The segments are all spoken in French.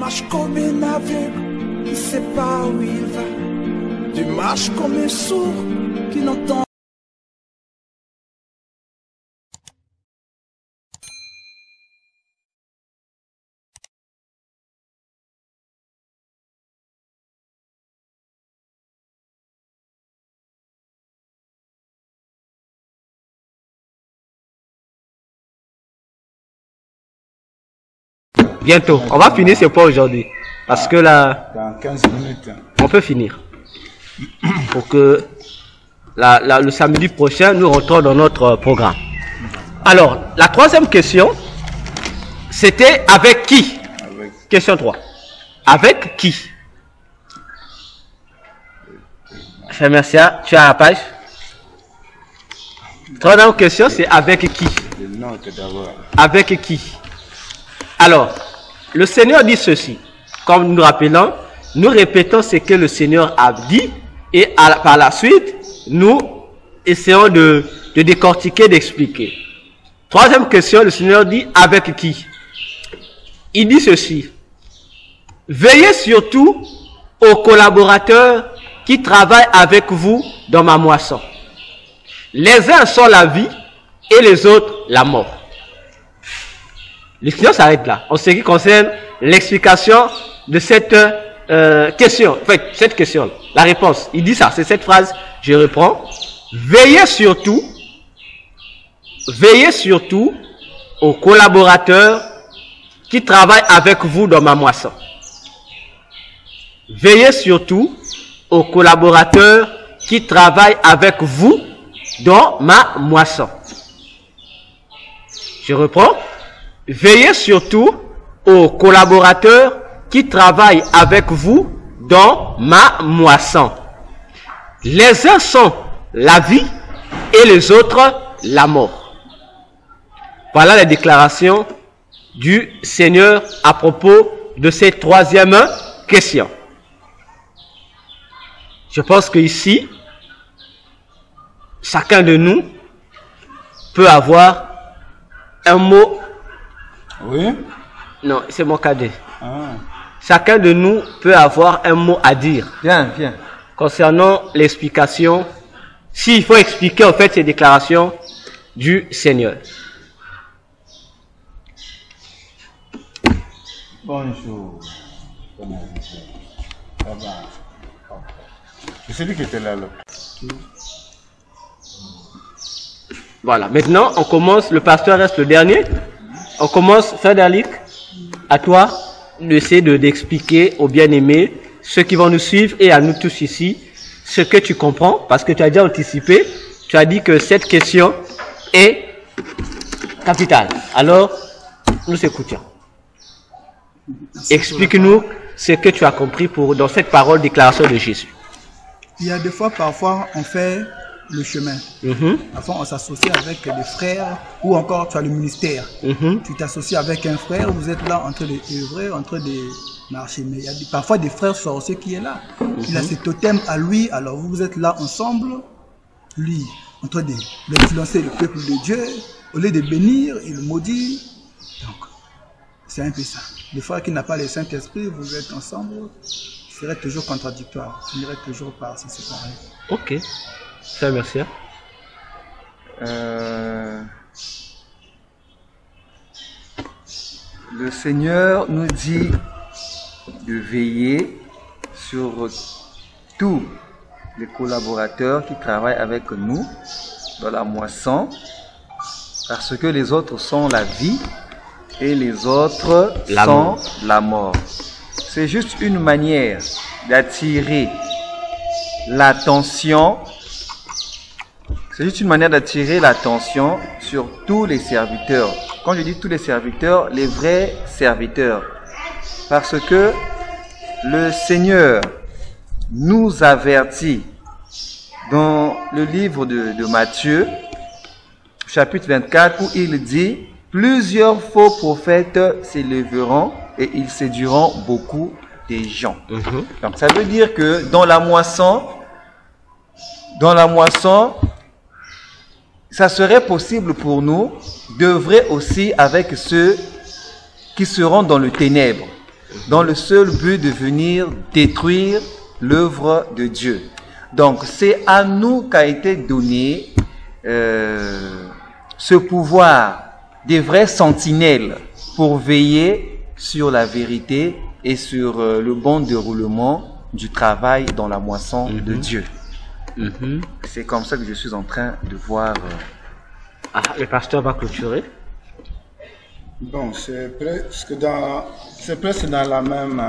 marches comme un aveugle qui ne sait pas où il va. Tu marches comme un sourd qui n'entend. Bientôt. On va finir ce point aujourd'hui. Parce que là, dans 15 minutes. on peut finir. Pour que le samedi prochain, nous rentrons dans notre programme. Alors, la troisième question, c'était avec qui? Question 3. Avec qui? Frère Mercia, tu as la page? Troisième question, c'est avec qui? Le nom d'abord. Avec qui? Alors, le Seigneur dit ceci. Comme nous rappelons, nous répétons ce que le Seigneur a dit et par la suite, nous essayons de décortiquer, d'expliquer. Troisième question, le Seigneur dit avec qui? Il dit ceci. Veillez surtout aux collaborateurs qui travaillent avec vous dans ma moisson. Les uns sont la vie et les autres la mort. Le Seigneur s'arrête là. En ce qui concerne l'explication de cette question. En fait, cette question, la réponse. Il dit ça, c'est cette phrase, je reprends. Veillez surtout aux collaborateurs qui travaillent avec vous dans ma moisson. Veillez surtout aux collaborateurs qui travaillent avec vous dans ma moisson. Je reprends. Veillez surtout aux collaborateurs qui travaillent avec vous dans ma moisson. Les uns sont la vie et les autres la mort. Voilà les déclarations du Seigneur à propos de cette troisième question. Je pense qu'ici, chacun de nous peut avoir un mot. Oui? Non, c'est mon cadet. Ah. Chacun de nous peut avoir un mot à dire. Bien, bien. Concernant l'explication, s'il faut expliquer en fait ces déclarations du Seigneur. Bonjour. C'est celui qui était là. Voilà, maintenant on commence, le pasteur reste le dernier. On commence, Frédéric, à toi d'essayer d'expliquer aux bien-aimés, ceux qui vont nous suivre et à nous tous ici, ce que tu comprends, parce que tu as déjà anticipé, tu as dit que cette question est capitale. Alors, nous écoutons. Explique-nous ce que tu as compris dans cette parole déclaration de Jésus. Il y a des fois, parfois, on fait le chemin. Parfois, on s'associe avec des frères ou encore tu as le ministère. Tu t'associes avec un frère, vous êtes là en train d'œuvrer, en train de marcher. Mais il y a parfois des frères sorciers qui est là. Il a ses totems à lui, alors vous êtes là ensemble. Lui, en train d'influencer le peuple de Dieu. Au lieu de bénir, il maudit. Donc, c'est un peu ça. Des fois qu'il n'a pas le Saint-Esprit, vous êtes ensemble, ce serait toujours contradictoire. Vous finirez toujours par se séparer. Ok. Ça, merci. Le Seigneur nous dit de veiller sur tous les collaborateurs qui travaillent avec nous dans la moisson, parce que les autres sont la vie et les autres sont la mort. C'est juste une manière d'attirer l'attention. C'est juste une manière d'attirer l'attention sur tous les serviteurs. Quand je dis tous les serviteurs, les vrais serviteurs. Parce que le Seigneur nous avertit dans le livre de Matthieu, chapitre 24, où il dit « Plusieurs faux prophètes s'élèveront et ils séduiront beaucoup de gens. » Donc ça veut dire que dans la moisson, ça serait possible pour nous d'œuvrer aussi avec ceux qui seront dans le ténèbre. dans le seul but de venir détruire l'œuvre de Dieu. Donc, c'est à nous qu'a été donné ce pouvoir des vrais sentinelles pour veiller sur la vérité et sur le bon déroulement du travail dans la moisson de Dieu. C'est comme ça que je suis en train de voir. Le pasteur va clôturer. Bon, c'est presque dans la même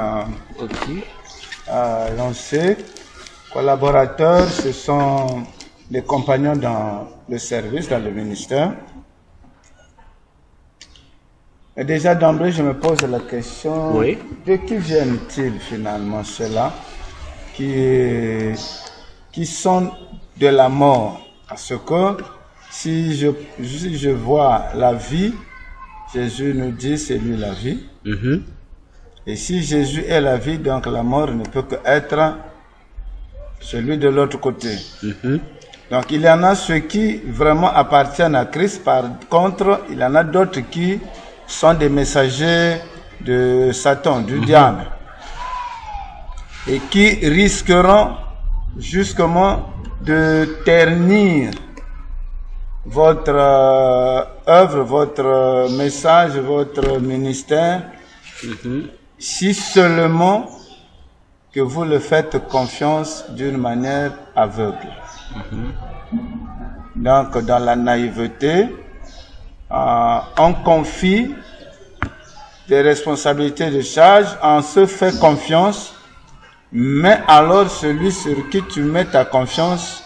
lancée. Collaborateurs, ce sont les compagnons dans le service, dans le ministère. Et déjà d'emblée, je me pose la question, de qui viennent-ils finalement ceux-là qui sont de la mort? Parce que si je vois la vie, Jésus nous dit c'est lui la vie. Et si Jésus est la vie, donc la mort ne peut qu'être celui de l'autre côté. Donc il y en a ceux qui vraiment appartiennent à Christ. Par contre, il y en a d'autres qui sont des messagers de Satan, du diable, et qui risqueront justement de ternir votre œuvre, votre message, votre ministère, si seulement que vous le faites confiance d'une manière aveugle. Donc, dans la naïveté, on confie des responsabilités de charge, on se fait confiance, mais alors celui sur qui tu mets ta confiance,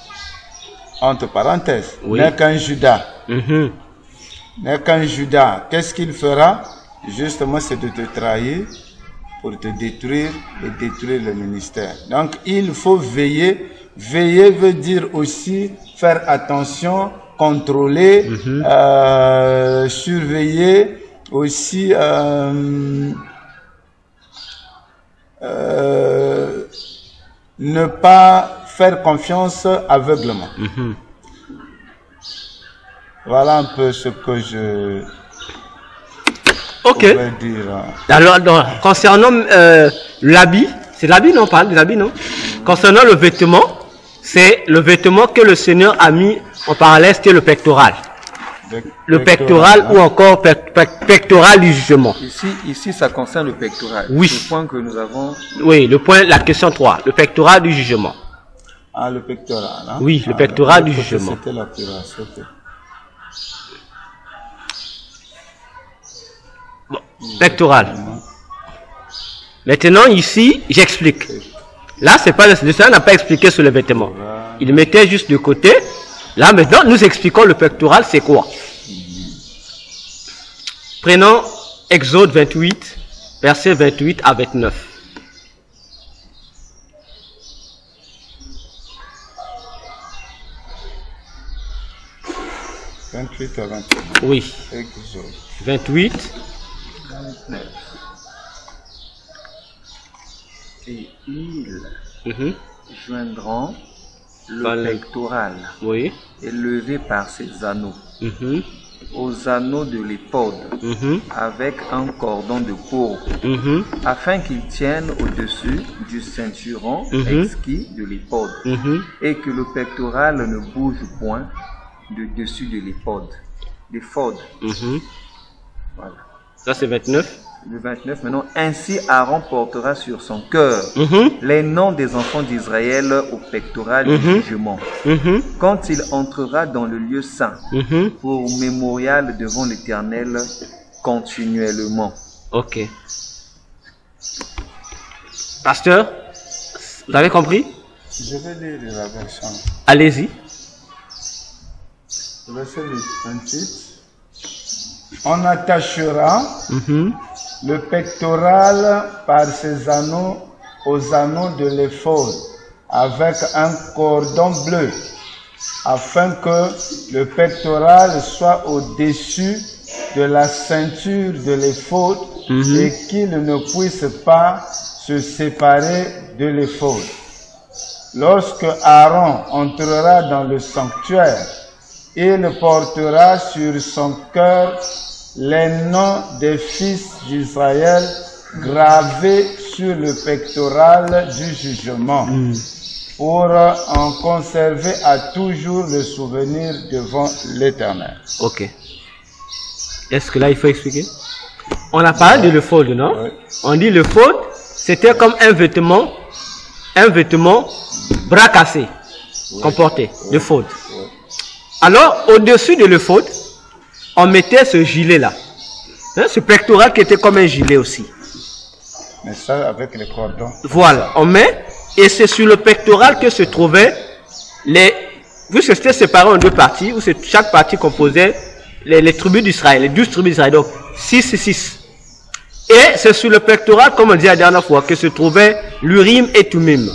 entre parenthèses, n'est qu'un Judas. N'est qu'un Judas. Qu'est-ce qu'il fera? Justement, c'est de te trahir pour te détruire et détruire le ministère. Donc, il faut veiller. Veiller veut dire aussi faire attention, contrôler, surveiller, aussi ne pas faire confiance aveuglement. Voilà un peu ce que je pourrais dire. Alors, concernant l'habit, c'est l'habit, non? On parle de l'habit, non? Concernant le vêtement, c'est le vêtement que le Seigneur a mis en parallèle, c'était le pectoral. Le pectoral ou encore pectoral du jugement. Ici, ça concerne le pectoral. Oui. Le point que nous avons. Oui, la question 3, le pectoral du jugement. Ah, le pectoral. Hein? Oui, le pectoral du jugement. C'était la cuirasse, Bon, pectoral. Maintenant, ici, j'explique. Là, c'est pas le Seigneur n'a pas expliqué sur le vêtement. Il le mettait juste de côté. Là, maintenant, nous expliquons le pectoral, c'est quoi? Prenons Exode 28, versets 28 à 29. « 28 à 29. » Oui. Exode. 28. 29. Et ils joindront le pectoral élevé par ses anneaux aux anneaux de l'éphod avec un cordon de pourpre afin qu'il tienne au-dessus du ceinturon exquis de l'éphod et que le pectoral ne bouge point de dessus de l'éphod. Voilà. Ça c'est 29. Le 29, maintenant, ainsi Aaron portera sur son cœur les noms des enfants d'Israël au pectoral du jugement. Quand il entrera dans le lieu saint pour mémorial devant l'Éternel continuellement. Ok. Pasteur, vous avez compris? Je vais lire la version. Allez-y. Verset 28. On attachera le pectoral par ses anneaux aux anneaux de l'éphod avec un cordon bleu afin que le pectoral soit au-dessus de la ceinture de l'éphod et qu'il ne puisse pas se séparer de l'éphod. Lorsque Aaron entrera dans le sanctuaire, il portera sur son cœur les noms des fils d'Israël gravé sur le pectoral du jugement, pour en conserver à toujours le souvenir devant l'Éternel. Ok. Est-ce que là, il faut expliquer? On a parlé de l'éphod, non? Oui. On dit l'éphod, c'était comme un vêtement bras cassé, qu'on portait, l'éphod. Alors, au-dessus de l'éphod, on mettait ce gilet-là. Hein, ce pectoral qui était comme un gilet aussi. Mais ça, avec les cordons. Voilà, on met, et c'est sur le pectoral que se trouvaient les... Vu que c'était séparé en deux parties, où chaque partie composait les tribus d'Israël, les 12 tribus d'Israël, donc 6 et 6. Et c'est sur le pectoral, comme on dit la dernière fois, que se trouvaient l'Urim et Tumim.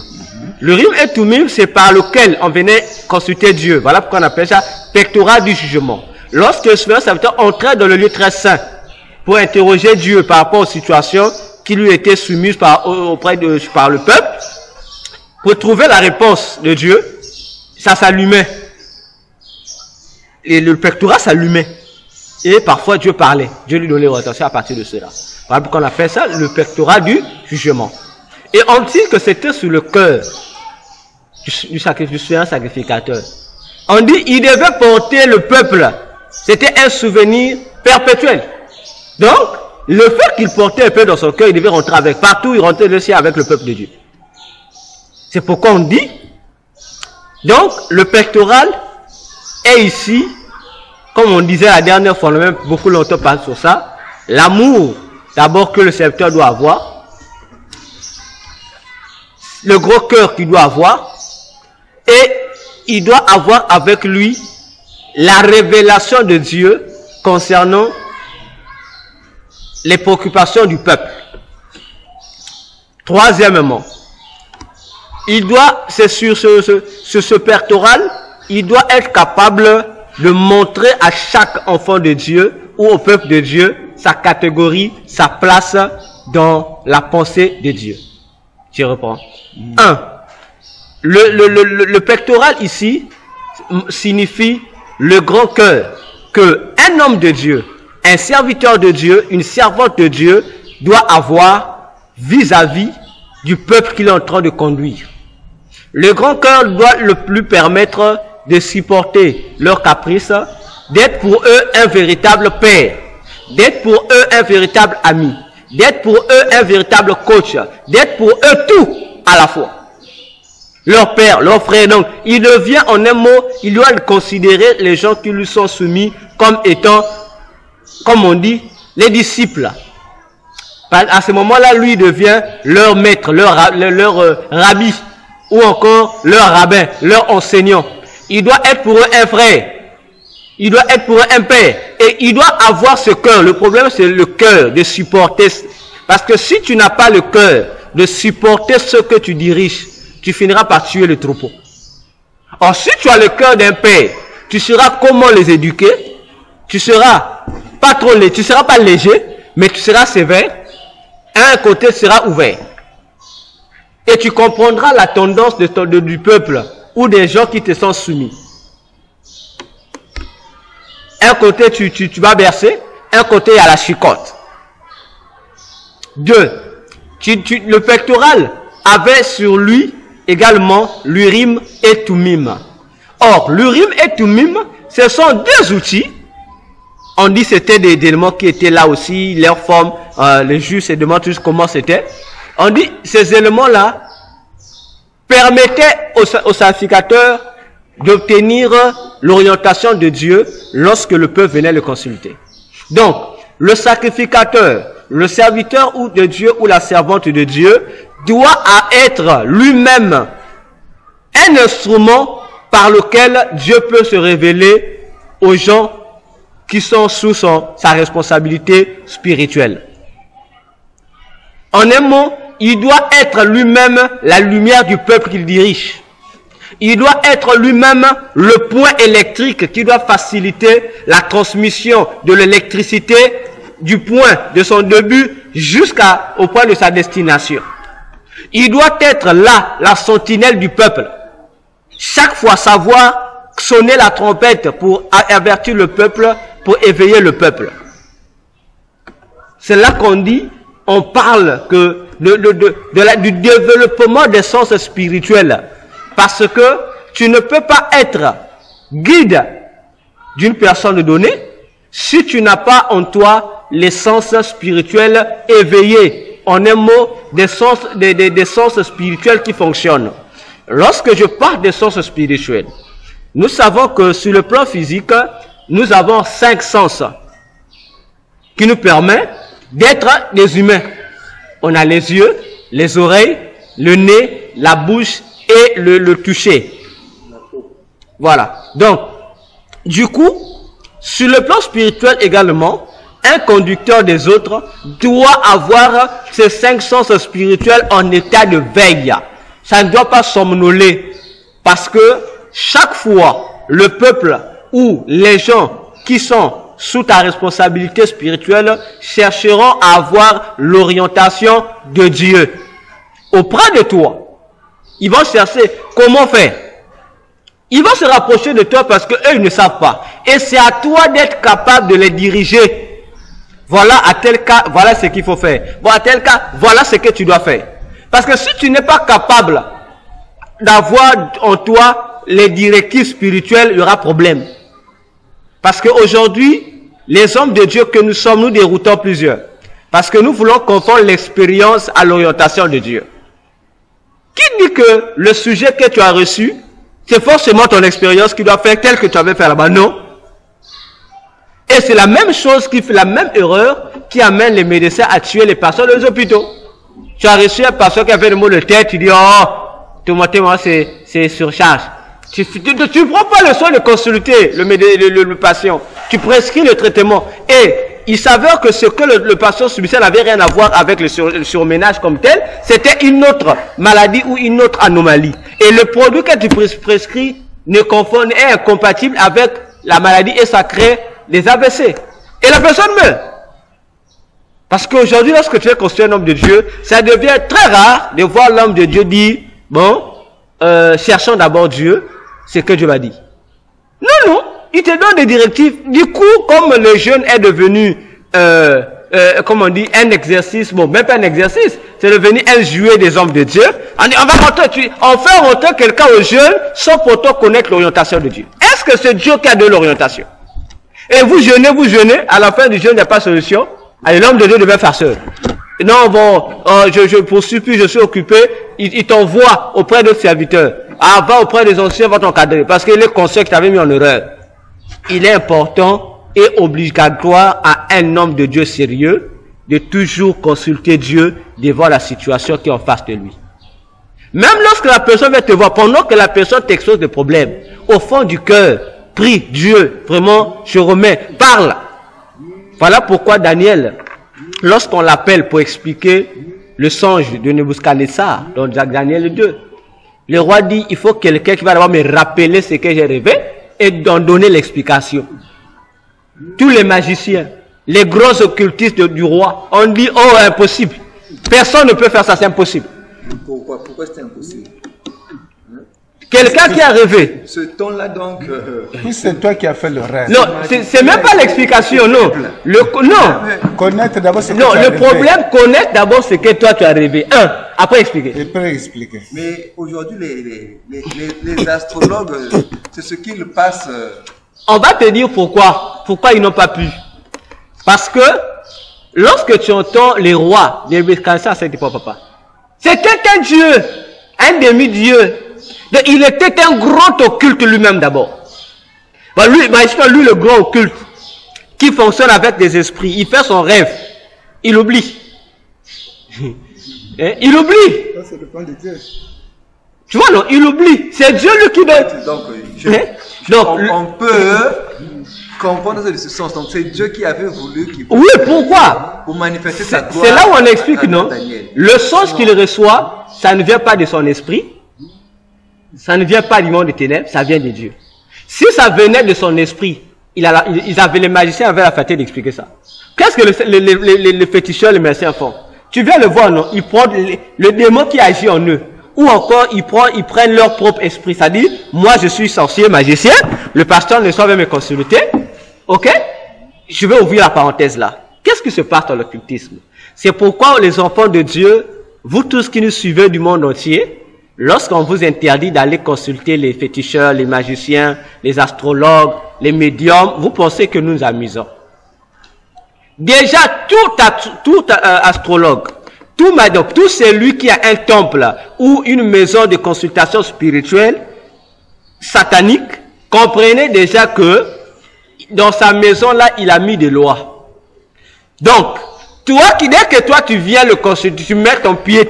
L'Urim et Tumim, c'est par lequel on venait consulter Dieu. Voilà pourquoi on appelle ça pectoral du jugement. Lorsque le serviteur entrait dans le lieu très saint pour interroger Dieu par rapport aux situations qui lui étaient soumises par le peuple, pour trouver la réponse de Dieu, ça s'allumait. Et le pectoral s'allumait. Et parfois Dieu parlait. Dieu lui donnait l'attention à partir de cela. Voilà pourquoi on appelle ça le pectoral du jugement. Et on dit que c'était sur le cœur du sacrificateur. On dit il devait porter le peuple. C'était un souvenir perpétuel. Donc, le fait qu'il portait un peu dans son cœur, il devait rentrer avec. Partout, il rentrait le ciel avec le peuple de Dieu. C'est pourquoi on dit, donc, le pectoral est ici, comme on disait la dernière fois, on a même beaucoup longtemps parlé sur ça, l'amour, d'abord, que le serviteur doit avoir, le gros cœur qu'il doit avoir, et il doit avoir avec lui la révélation de Dieu concernant les préoccupations du peuple. Troisièmement, c'est sur ce pectoral, il doit être capable de montrer à chaque enfant de Dieu ou au peuple de Dieu sa catégorie, sa place dans la pensée de Dieu. Je reprends. 1. Le pectoral ici signifie le grand cœur que un homme de Dieu, un serviteur de Dieu, une servante de Dieu doit avoir vis-à-vis du peuple qu'il est en train de conduire. Le grand cœur doit lui permettre de supporter leurs caprices, d'être pour eux un véritable père, d'être pour eux un véritable ami, d'être pour eux un véritable coach, d'être pour eux tout à la fois. Leur père, leur frère, donc, il devient en un mot, il doit considérer les gens qui lui sont soumis comme étant, comme on dit, les disciples. À ce moment-là, lui devient leur maître, leur rabbi, ou encore leur rabbin, leur enseignant. Il doit être pour eux un frère. Il doit être pour eux un père. Et il doit avoir ce cœur. Le problème, c'est le cœur de supporter. Parce que si tu n'as pas le cœur de supporter ceux que tu diriges, tu finiras par tuer le troupeau. Or, si tu as le cœur d'un père, tu sauras comment les éduquer. Tu seras pas trop léger, tu seras pas léger, mais tu seras sévère. Un côté sera ouvert. Et tu comprendras la tendance du peuple ou des gens qui te sont soumis. Un côté, tu vas bercer, un côté, il y a la chicotte. 2. Le pectoral avait sur lui également l'Urim et Tumim. Or, l'Urim et Tumim, ce sont deux outils. On dit que c'était des éléments qui étaient là aussi, leur forme, les juges se demandent tous comment c'était. On dit ces éléments-là permettaient au sacrificateur d'obtenir l'orientation de Dieu lorsque le peuple venait le consulter. Donc, le sacrificateur, le serviteur ou de Dieu ou la servante de Dieu doit être lui-même un instrument par lequel Dieu peut se révéler aux gens qui sont sous sa responsabilité spirituelle. En un mot, il doit être lui-même la lumière du peuple qu'il dirige. Il doit être lui-même le point électrique qui doit faciliter la transmission de l'électricité du point de son début jusqu'au point de sa destination. Il doit être là, la sentinelle du peuple. Chaque fois savoir sonner la trompette pour avertir le peuple, pour éveiller le peuple. C'est là qu'on dit on parle que du développement des sens spirituels. Parce que tu ne peux pas être guide d'une personne donnée si tu n'as pas en toi les sens spirituels éveillés. En un mot, des sens spirituels qui fonctionnent. Lorsque je parle des sens spirituels, nous savons que sur le plan physique, nous avons 5 sens qui nous permettent d'être des humains. On a les yeux, les oreilles, le nez, la bouche et le toucher. Voilà. Donc, du coup, sur le plan spirituel également, un conducteur des autres doit avoir ces 5 sens spirituels en état de veille. Ça ne doit pas somnoler. Parce que chaque fois, le peuple ou les gens qui sont sous ta responsabilité spirituelle chercheront à avoir l'orientation de Dieu auprès de toi. Ils vont chercher comment faire. Ils vont se rapprocher de toi parce que eux ils ne savent pas. Et c'est à toi d'être capable de les diriger. Voilà, à tel cas, voilà ce qu'il faut faire. Bon, à tel cas, voilà ce que tu dois faire. Parce que si tu n'es pas capable d'avoir en toi les directives spirituelles, il y aura problème. Parce qu'aujourd'hui, les hommes de Dieu que nous sommes, nous déroutons plusieurs. Parce que nous voulons confondre l'expérience à l'orientation de Dieu. Qui dit que le sujet que tu as reçu, c'est forcément ton expérience qui doit faire tel que tu avais fait là-bas? Non. Et c'est la même chose qui fait la même erreur qui amène les médecins à tuer les personnes dans les hôpitaux. Tu as reçu un patient qui a fait le mot de tête, tu dis, oh, moi c'est surcharge. Tu ne prends pas le soin de consulter le patient. Tu prescris le traitement. Et il s'avère que ce que le patient subissait n'avait rien à voir avec le surménage comme tel. C'était une autre maladie ou une autre anomalie. Et le produit que tu prescris est incompatible avec la maladie et ça crée des AVC. Et la personne meurt. Parce qu'aujourd'hui, lorsque tu es considéré un homme de Dieu, ça devient très rare de voir l'homme de Dieu dire, bon, cherchons d'abord Dieu, c'est que Dieu m'a dit. Non, non, il te donne des directives. Du coup, comme le jeûne est devenu, comme on dit, un exercice, bon, même pas un exercice, c'est devenu un jouet des hommes de Dieu. On fait rentrer quelqu'un au jeûne sans pourtant connaître l'orientation de Dieu. Est-ce que c'est Dieu qui a de l'orientation? Et vous jeûnez, à la fin du jeûne, il n'y a pas de solution. Allez, l'homme de Dieu devait faire seul. Non, bon, je poursuis plus, je suis occupé. Il t'envoie auprès d'autres serviteurs. Ah, va auprès des anciens, va t'encadrer. Parce qu'il est conscient que tu avais mis en erreur. Il est important et obligatoire à un homme de Dieu sérieux de toujours consulter Dieu devant la situation qui est en face de lui. Même lorsque la personne va te voir, pendant que la personne t'expose des problèmes, au fond du cœur, prie Dieu, vraiment, je remets, parle. Voilà pourquoi Daniel, lorsqu'on l'appelle pour expliquer le songe de Nebuchadnezzar, dans Daniel 2, le roi dit, il faut quelqu'un qui va d'abord me rappeler ce que j'ai rêvé et d'en donner l'explication. Tous les magiciens, les gros occultistes du roi, ont dit, oh, impossible. Personne ne peut faire ça, c'est impossible. Pourquoi c'est impossible? Quelqu'un qui a rêvé. Ce ton-là donc... C'est toi qui as fait le rêve. Non, c'est même pas l'explication, non. Non. Connaître d'abord ce que non, tu as le problème, connaître d'abord ce que toi tu as rêvé. Après expliquer. Je peux expliquer. Mais aujourd'hui, les astrologues, c'est ce qu'ils passent... On va te dire pourquoi. Pourquoi ils n'ont pas pu. Parce que, lorsque tu entends les rois des Nebuchadnezzar, c'est pas papa. C'était un dieu, un demi-dieu. Il était un grand occulte lui-même d'abord. Lui, le grand occulte, qui fonctionne avec des esprits, il fait son rêve, il oublie. Il oublie. C'est le plan de Dieu. Tu vois, non, il oublie. C'est Dieu lui qui donne. Donc, on peut comprendre ce sens. Donc, c'est Dieu qui avait voulu qu'il... Oui, pourquoi? Pour manifester sa gloire. C'est là où on explique, non? Le songe qu'il reçoit, ça ne vient pas de son esprit. Ça ne vient pas du monde des ténèbres, ça vient de Dieu. Si ça venait de son esprit, les magiciens avaient la faculté d'expliquer ça. Qu'est-ce que les féticheurs, les magiciens font? Tu viens le voir, non? Ils prennent le démon qui agit en eux. Ou encore, ils prennent leur propre esprit. C'est-à-dire, moi je suis sorcier, magicien, le pasteur ne soit me consulter. Ok? Je vais ouvrir la parenthèse là. Qu'est-ce qui se passe dans l'occultisme? C'est pourquoi les enfants de Dieu, vous tous qui nous suivez du monde entier, lorsqu'on vous interdit d'aller consulter les féticheurs, les magiciens, les astrologues, les médiums, vous pensez que nous nous amusons. Déjà, tout astrologue, tout médium, tout celui qui a un temple ou une maison de consultation spirituelle satanique, comprenez déjà que dans sa maison-là, il a mis des lois. Donc, toi, dès que toi tu viens le consulter, tu mets ton pied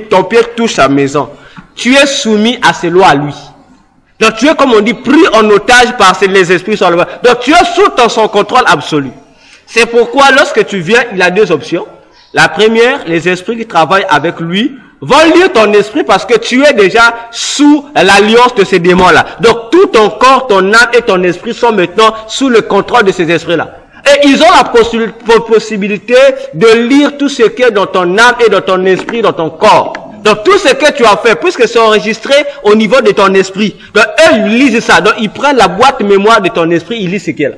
touche sa maison, tu es soumis à ces lois à lui. Donc tu es, comme on dit, pris en otage par les esprits sur le bas. Donc tu es sous son contrôle absolu. C'est pourquoi lorsque tu viens, il a deux options. La première, les esprits qui travaillent avec lui vont lire ton esprit parce que tu es déjà sous l'alliance de ces démons-là. Donc tout ton corps, ton âme et ton esprit sont maintenant sous le contrôle de ces esprits-là. Et ils ont la possibilité de lire tout ce qui est dans ton âme et dans ton esprit, dans ton corps. Donc tout ce que tu as fait, puisque c'est enregistré au niveau de ton esprit. Donc eux, ils lisent ça. Donc ils prennent la boîte mémoire de ton esprit, ils lisent ce qu'il y a là.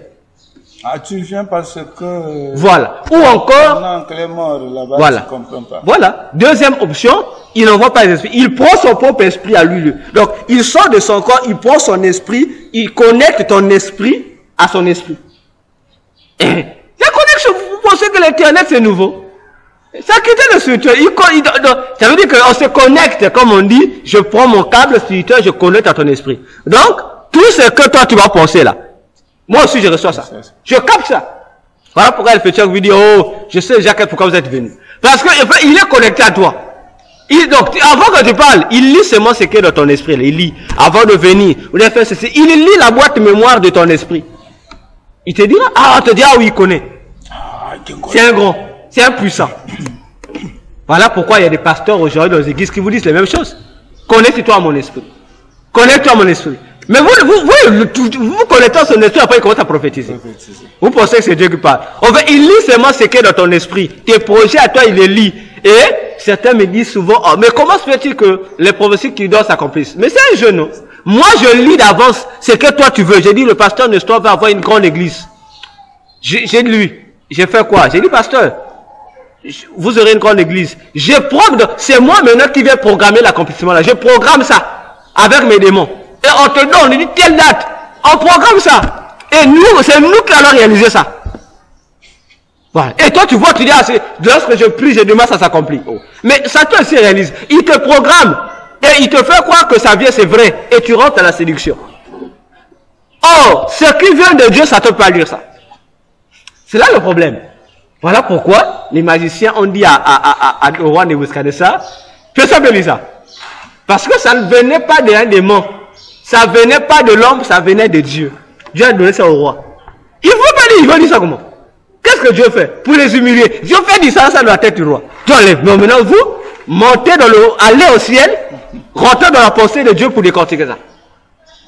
Ah, tu viens parce que... Voilà. Ou encore... Non, que les morts là-bas, voilà. tu comprends pas. Voilà. Deuxième option, il n'envoie pas les esprits. Il prend son propre esprit à lui. Donc il sort de son corps, il prend son esprit, il connecte ton esprit à son esprit. Et la connexion, vous pensez que l'internet c'est nouveau? Ça a quitté le spirituel. Ça veut dire qu'on se connecte, comme on dit, je prends mon câble spirituel, je connecte à ton esprit. Donc, tout ce que toi tu vas penser là, moi aussi je reçois ça. Je capte ça. Voilà pourquoi le féticheur vous dit, oh, je sais Jacques, pourquoi vous êtes venu. Parce qu'il est connecté à toi. Donc, avant que tu parles, il lit seulement ce qui est dans ton esprit. Il lit. Avant de venir, vous devez faire ceci. Il lit la boîte mémoire de ton esprit. Il te dira, ah, on te dit, ah oui, il connaît. C'est un grand. C'est un puissant. Voilà pourquoi il y a des pasteurs aujourd'hui dans les églises qui vous disent les mêmes choses. Connecte-toi à mon esprit. Connecte-toi à mon esprit. Mais vous connectez à son esprit, après il commence à prophétiser. Vous pensez que c'est Dieu qui parle. En fait, il lit seulement ce qui est dans ton esprit. Tes projets à toi, il les lit. Et certains me disent souvent, oh, mais comment se fait-il que les prophéties qui doivent s'accomplissent? Mais c'est un jeu, non? Moi, je lis d'avance ce que toi tu veux. J'ai dit, le pasteur Nestor va avoir une grande église. J'ai dit lui, j'ai fait quoi? J'ai dit, pasteur, vous aurez une grande église. C'est moi maintenant qui vais programmer l'accomplissement là. Je programme ça avec mes démons. Et on te donne, on dit telle date. On programme ça. Et nous, c'est nous qui allons réaliser ça. Voilà. Et toi, tu vois, tu dis, ah, lorsque je prie, je demande, ça s'accomplit. Oh. Mais ça toi aussi réalise. Il te programme. Et il te fait croire que ça vient, c'est vrai. Et tu rentres dans la séduction. Or, ce qui vient de Dieu, ça ne peut pas lire ça. C'est là le problème. Voilà pourquoi les magiciens ont dit au roi Nebuchadnezzar, que ça veut dire ça. Parce que ça ne venait pas d'un démon. Ça ne venait pas de l'homme, ça venait de Dieu. Dieu a donné ça au roi. Il ne faut pas dire, il va dire ça comment? Qu'est-ce que Dieu fait? Pour les humilier. Dieu fait dire ça dans la tête du roi. Dieu enlève. Mais maintenant, vous, montez allez au ciel, rentrez dans la pensée de Dieu pour décortiquer ça.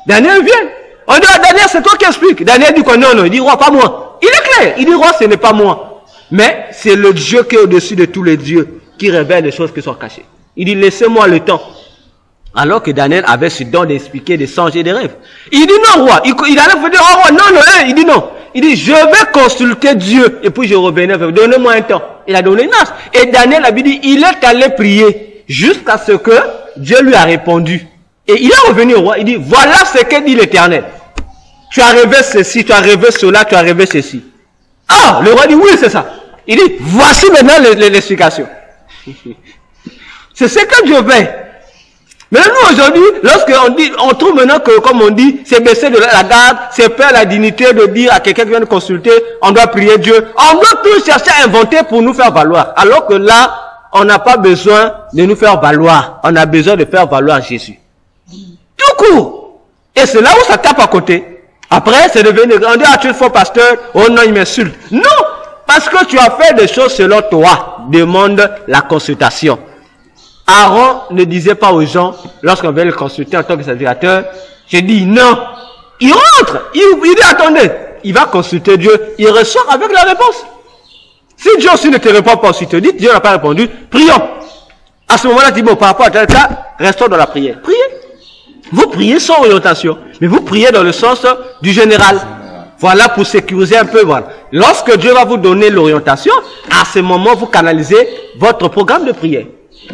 Daniel vient. On dit à Daniel, c'est toi qui explique. Daniel dit quoi? Non, non. Il dit, roi, pas moi. Il est clair. Il dit, roi, ce n'est pas moi. Mais c'est le Dieu qui est au-dessus de tous les dieux, qui révèle les choses qui sont cachées. Il dit, laissez-moi le temps. Alors que Daniel avait ce don d'expliquer des songes et des rêves. Il dit non, roi. Il allait dire, oh, roi, non, non, il dit non. Il dit, je vais consulter Dieu. Et puis je revenais, donnez-moi un temps. Il a donné une âge. Et Daniel avait dit, il est allé prier jusqu'à ce que Dieu lui a répondu. Et il est revenu au roi. Il dit, voilà ce que dit l'Éternel. Tu as rêvé ceci, tu as rêvé cela, tu as rêvé ceci. Ah, le roi dit, oui, c'est ça. Il dit, voici maintenant l'explication. C'est ce que Dieu fait. Mais nous aujourd'hui, on trouve maintenant que, comme on dit, c'est baisser de la garde, c'est perdre la dignité de dire à quelqu'un qui vient de consulter, on doit prier Dieu. On doit tout chercher à inventer pour nous faire valoir. Alors que là, on n'a pas besoin de nous faire valoir. On a besoin de faire valoir Jésus. Tout court. Et c'est là où ça tape à côté. Après, c'est devenu, on dit, ah, tu es faux pasteur, oh non, il m'insulte. Non! Parce que tu as fait des choses selon toi. Demande la consultation. Aaron ne disait pas aux gens, lorsqu'on veut le consulter en tant que sacrificateur, je dis non. Il rentre, il dit attendez, il va consulter Dieu, il ressort avec la réponse. Si Dieu aussi ne te répond pas, si te dit, Dieu n'a pas répondu, prions. À ce moment-là, dis bon, par rapport à tel cas, restons dans la prière. Priez. Vous priez sans orientation, mais vous priez dans le sens du général. Voilà pour sécuriser un peu. Voilà. Lorsque Dieu va vous donner l'orientation, à ce moment, vous canalisez votre programme de prière.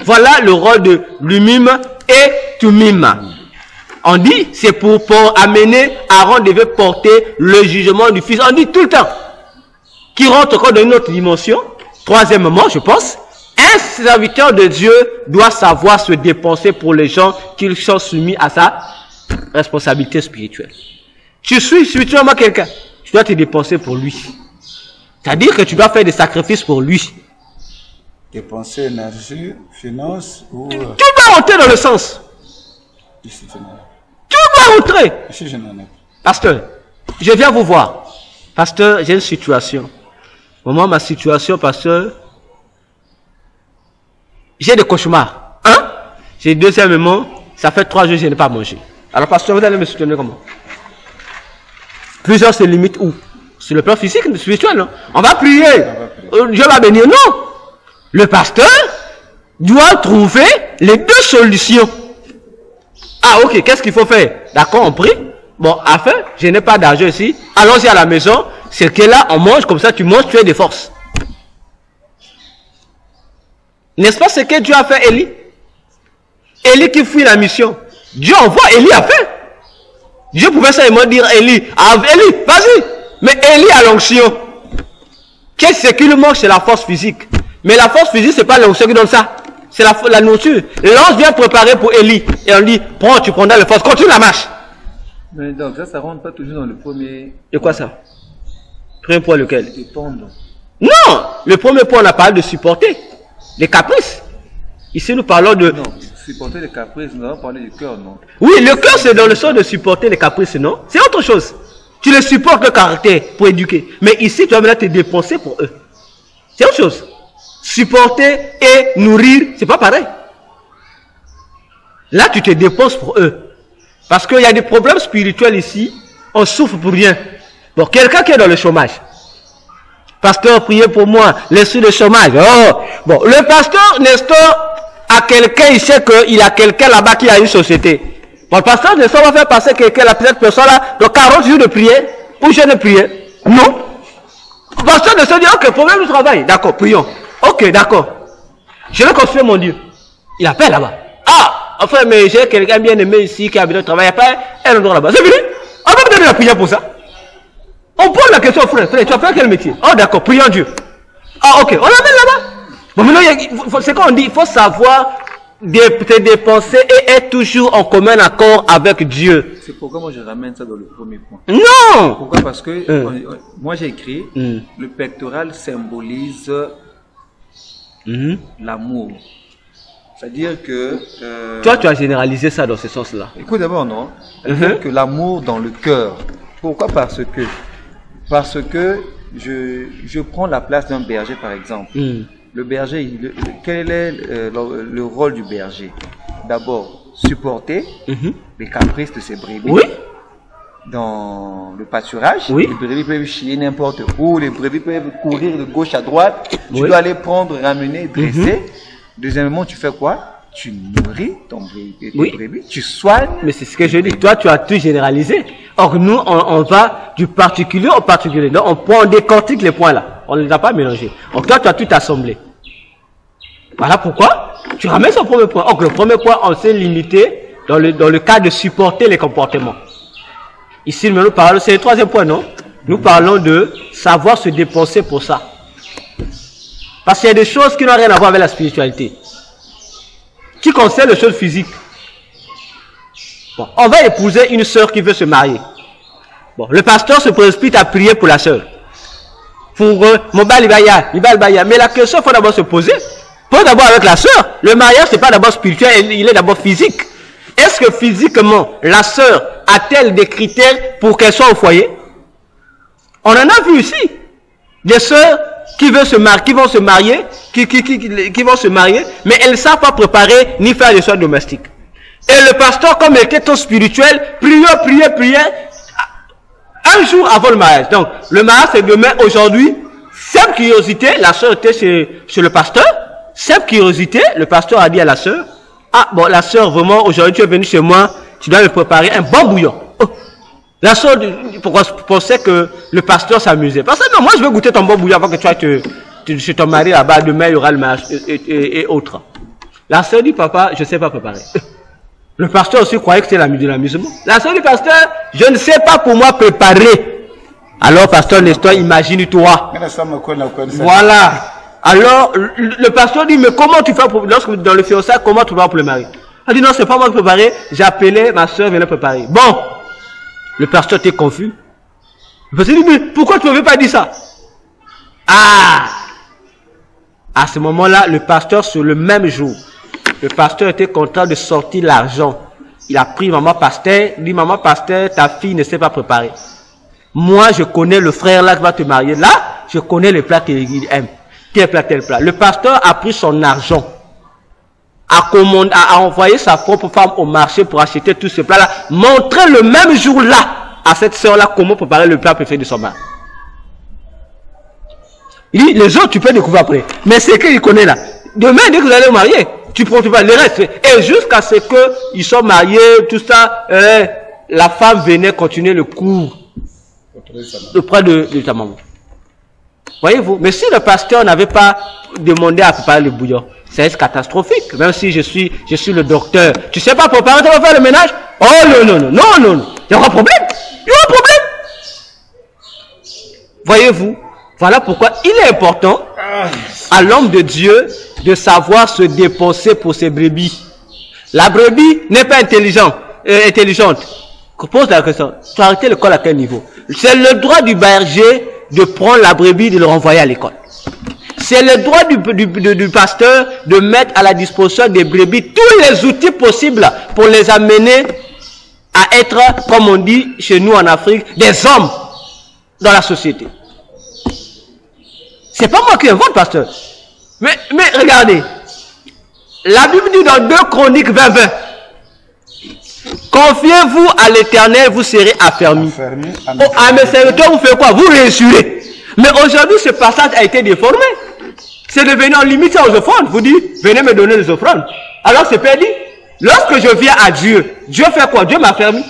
Voilà le rôle de l'umim et tumim. On dit, c'est pour amener Aaron devait porter le jugement du Fils. On dit tout le temps. Qui rentre encore dans une autre dimension. Troisièmement, je pense, un serviteur de Dieu doit savoir se dépenser pour les gens qui sont soumis à sa responsabilité spirituelle. Tu suis spirituellement quelqu'un, tu dois te dépenser pour lui. C'est-à-dire que tu dois faire des sacrifices pour lui. Dépenser énergie, finance ou... Tu dois rentrer dans le sens. Ici, tu dois rentrer. Ici, je n'en ai pas. Pasteur, je viens vous voir. Pasteur, j'ai une situation. Moi, ma situation, pasteur, j'ai des cauchemars. Un, j'ai deuxièmement, ça fait 3 jours que je n'ai pas mangé. Alors, pasteur, vous allez me soutenir comment? Plusieurs se limitent où? Sur le plan physique, spirituel, non? On va prier. Dieu va bénir. Non. Le pasteur doit trouver les deux solutions. Ah, ok, qu'est-ce qu'il faut faire? D'accord, on prie. Bon, enfin, je n'ai pas d'argent ici. Allons-y à la maison. C'est que là, on mange, comme ça, tu manges, tu as des forces. N'est-ce pas ce que Dieu a fait, Élie? Élie qui fuit la mission. Dieu envoie, Élie a fait. Dieu pouvait seulement dire Élie, ah, Élie, vas-y. Mais Élie a l'onction. Qu'est-ce qui lui manque? C'est la force physique. Mais la force physique, c'est pas l'onction qui donne ça. C'est la nourriture. L'ange vient préparer pour Élie. Et on dit, prends, tu prendras la force. Continue la marche. Mais donc ça rentre pas toujours dans le premier... Et quoi ça? Premier point lequel? Dépendre. Non! Le premier point, on a parlé de supporter. Les caprices. Ici, nous parlons de... Non, supporter les caprices, nous avons parlé du cœur, non? Oui, le cœur, c'est dans le sens de supporter les caprices, non? C'est autre chose. Tu les supportes le caractère pour éduquer. Mais ici, tu vas maintenant te dépenser pour eux. C'est autre chose. Supporter et nourrir, c'est pas pareil. Là, tu te dépenses pour eux. Parce qu'il y a des problèmes spirituels ici, on souffre pour rien. Bon, quelqu'un qui est dans le chômage. Pasteur, priez pour moi, laissez le chômage. Oh, bon, le pasteur Nestor a quelqu'un, il sait qu'il a quelqu'un là-bas qui a une société. Bon, le pasteur Nestor va faire passer quelqu'un, cette personne-là, dans 40 jours de prière, ou je ne prière. Non. Le pasteur Nestor dit, ok, problème du travail. D'accord, prions. Ok, d'accord. Je vais construire mon Dieu. Il appelle là-bas. Ah, enfin, mais j'ai quelqu'un bien aimé ici qui a habité au travail. Il n'y a pas un endroit là-bas. C'est fini. On va me donner la prière pour ça. On pose la question, frère, tu vas faire quel métier? Oh, d'accord, prions Dieu. Ah, ok, on l'amène là-bas. Bon, maintenant, c'est quand on dit, il faut savoir te dépenser et être toujours en commun accord avec Dieu. C'est pourquoi moi je ramène ça dans le premier point. Non! Pourquoi? Parce que moi j'ai écrit, le pectoral symbolise l'amour. C'est-à-dire que... Toi, tu as généralisé ça dans ce sens-là. Écoute d'abord, non? C'est-à-dire que l'amour dans le cœur. Pourquoi? Parce que je prends la place d'un berger, par exemple. Le berger, quel est le rôle du berger? D'abord, supporter les caprices de ses brebis. Oui. Dans le pâturage, oui. Les brebis peuvent chier n'importe où, les brebis peuvent courir de gauche à droite. Tu dois les prendre, ramener, dresser. Deuxièmement, tu fais quoi? Tu nourris tes brebis, tu soignes. Mais c'est ce que je dis. Toi, tu as tout généralisé. Or, nous, on va du particulier au particulier. Donc, on décortique les points là. On ne les a pas mélangés. Donc, toi, tu as tout assemblé. Voilà pourquoi tu ramènes son premier point. Or, le premier point, on s'est limité dans le cas de supporter les comportements. Ici, nous parlons, c'est le troisième point, non? Nous parlons de savoir se dépenser pour ça. Parce qu'il y a des choses qui n'ont rien à voir avec la spiritualité. Qui concerne les choses physiques. Bon, on va épouser une sœur qui veut se marier. Bon, le pasteur se précipite à prier pour la sœur. Pour mais la question, il faut d'abord se poser. Pas d'abord avec la sœur. Le mariage, c'est pas d'abord spirituel, il est d'abord physique. Est-ce que physiquement, la sœur a-t-elle des critères pour qu'elle soit au foyer? On en a vu ici. Des sœurs qui vont se marier, mais elles ne savent pas préparer ni faire des soins domestiques. Et le pasteur, comme il était spirituel, priait un jour avant le mariage. Donc, le mariage c'est demain, aujourd'hui. Simple curiosité, la sœur était chez le pasteur. Simple curiosité, le pasteur a dit à la sœur, ah bon, la sœur, vraiment, aujourd'hui tu es venue chez moi, tu dois me préparer un bon bouillon. Oh. La sœur pensait que le pasteur s'amusait. Parce que non, moi je veux goûter ton bon bouillon avant que tu ailles chez ton mari là-bas, demain il y aura le mariage et autres. La sœur dit, papa, je ne sais pas préparer. Le pasteur aussi croyait que c'était de l'amusement. La sœur du pasteur, je ne sais pas pour moi préparer. Alors, pasteur Nestor, imagine-toi. Voilà. Alors, le pasteur dit, mais comment tu fais pour, lorsque dans le fiançailles, comment tu vas pour le mari? Elle dit, non, c'est pas moi qui préparer. J'appelais ma soeur, venait préparer. Bon. Le pasteur était confus. Le pasteur dit, mais pourquoi tu ne veux pas dire ça? Ah! À ce moment-là, le pasteur, sur le même jour, le pasteur était content de sortir l'argent. Il a pris maman pasteur, dit, maman pasteur, ta fille ne sait pas préparer. Moi, je connais le frère là qui va te marier. Là, je connais les plats qu'il aime. Tel plat, tel plat. Le pasteur a pris son argent, a envoyé sa propre femme au marché pour acheter tous ces plats-là, montrer le même jour-là à cette sœur-là comment préparer le plat préféré de son mari. Il dit, les autres, tu peux découvrir après. Mais c'est qu'il connaît là. Demain, dès que vous allez vous marier, tu prends pas le reste. Et jusqu'à ce qu'ils soient mariés, tout ça, la femme venait continuer le cours auprès de ta maman. Voyez-vous? Mais si le pasteur n'avait pas demandé à préparer le bouillon, c'est catastrophique. Même si je suis le docteur. Tu sais pas préparer, tu vas faire le ménage? Oh non. Il y aura un problème. Il y aura un problème. Voyez-vous? Voilà pourquoi il est important à l'homme de Dieu de savoir se dépenser pour ses brebis. La brebis n'est pas intelligente. Pose la question. Tu as arrêté l'école à quel niveau? C'est le droit du berger de prendre la brebis et de le renvoyer à l'école. C'est le droit du pasteur de mettre à la disposition des brebis tous les outils possibles pour les amener à être, comme on dit chez nous en Afrique, des hommes dans la société. C'est pas moi qui invente, pasteur. Mais regardez. La Bible dit dans 2 Chroniques 20:20. Confiez-vous à l'Éternel, vous serez affermis. À mes serviteurs, vous faites quoi? Vous réussirez. Mais aujourd'hui, ce passage a été déformé. C'est devenu en limite aux offrandes. Vous dites, venez me donner les offrandes. Alors c'est perdu. Lorsque je viens à Dieu, Dieu fait quoi? Dieu m'affermit.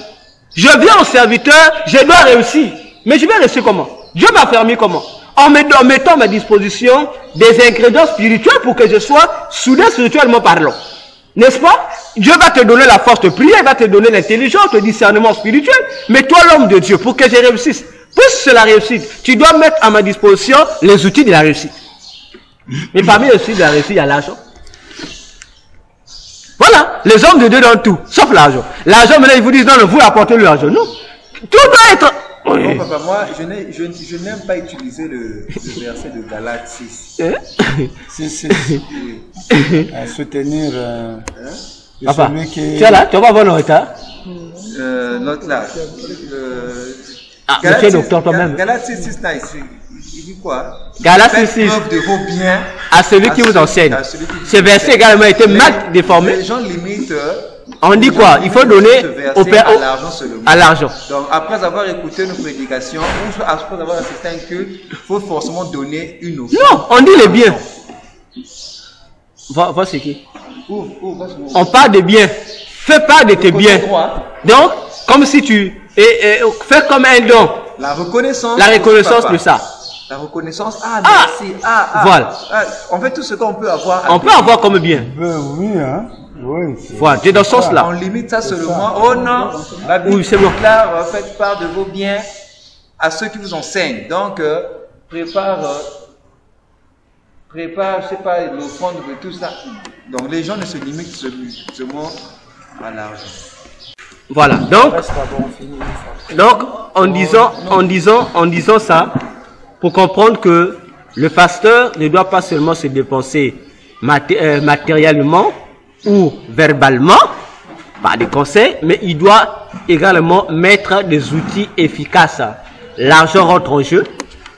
Je viens au serviteur, je dois réussir. Mais je vais réussir comment? Dieu m'affermit comment? En mettant à ma disposition des ingrédients spirituels pour que je sois soudé spirituellement parlant. N'est-ce pas? Dieu va te donner la force de prier, il va te donner l'intelligence, le discernement spirituel. Mais toi, l'homme de Dieu, pour que je réussisse, pour c'est la réussite, tu dois mettre à ma disposition les outils de la réussite. Mais parmi les outils de la réussite, il y a l'argent. Voilà, les hommes de Dieu donnent tout, sauf l'argent. L'argent, maintenant, ils vous disent, non, vous apportez l'argent. Non, tout doit être... Oui. Non, papa, moi, je n'aime pas utiliser le verset de Galates 6. À soutenir papa, tu es là, tu vas avoir le retard. Note là. Tu es docteur toi-même. Galates 6, il dit quoi? Galates 6, de vos biens à celui qui vous enseigne. Ce verset également a été mal déformé. Les gens limitent. On dit quoi? Il faut donner à l'argent. Donc, après avoir écouté nos prédications, ou après avoir assisté à un culte, il faut forcément donner une offrande. Non, on dit les biens. Vois ce qui. On parle des biens. Fais part de tes biens. Donc, comme si tu fais comme un don. La reconnaissance. La reconnaissance de ça. La reconnaissance. Merci. Voilà. En fait, tout ce qu'on peut avoir. On peut avoir comme bien. Oui, hein. Oui, voilà, tu es dans ce sens-là. On limite ça seulement. Oh non, la Bible c'est bon. Là, faites part de vos biens à ceux qui vous enseignent. Donc, prépare, je sais pas, l'offrande de tout ça. Donc, les gens ne se limitent seulement à l'argent. Voilà, donc en disant ça, pour comprendre que le pasteur ne doit pas seulement se dépenser matériellement ou verbalement, par des conseils, mais il doit également mettre des outils efficaces. L'argent rentre en jeu,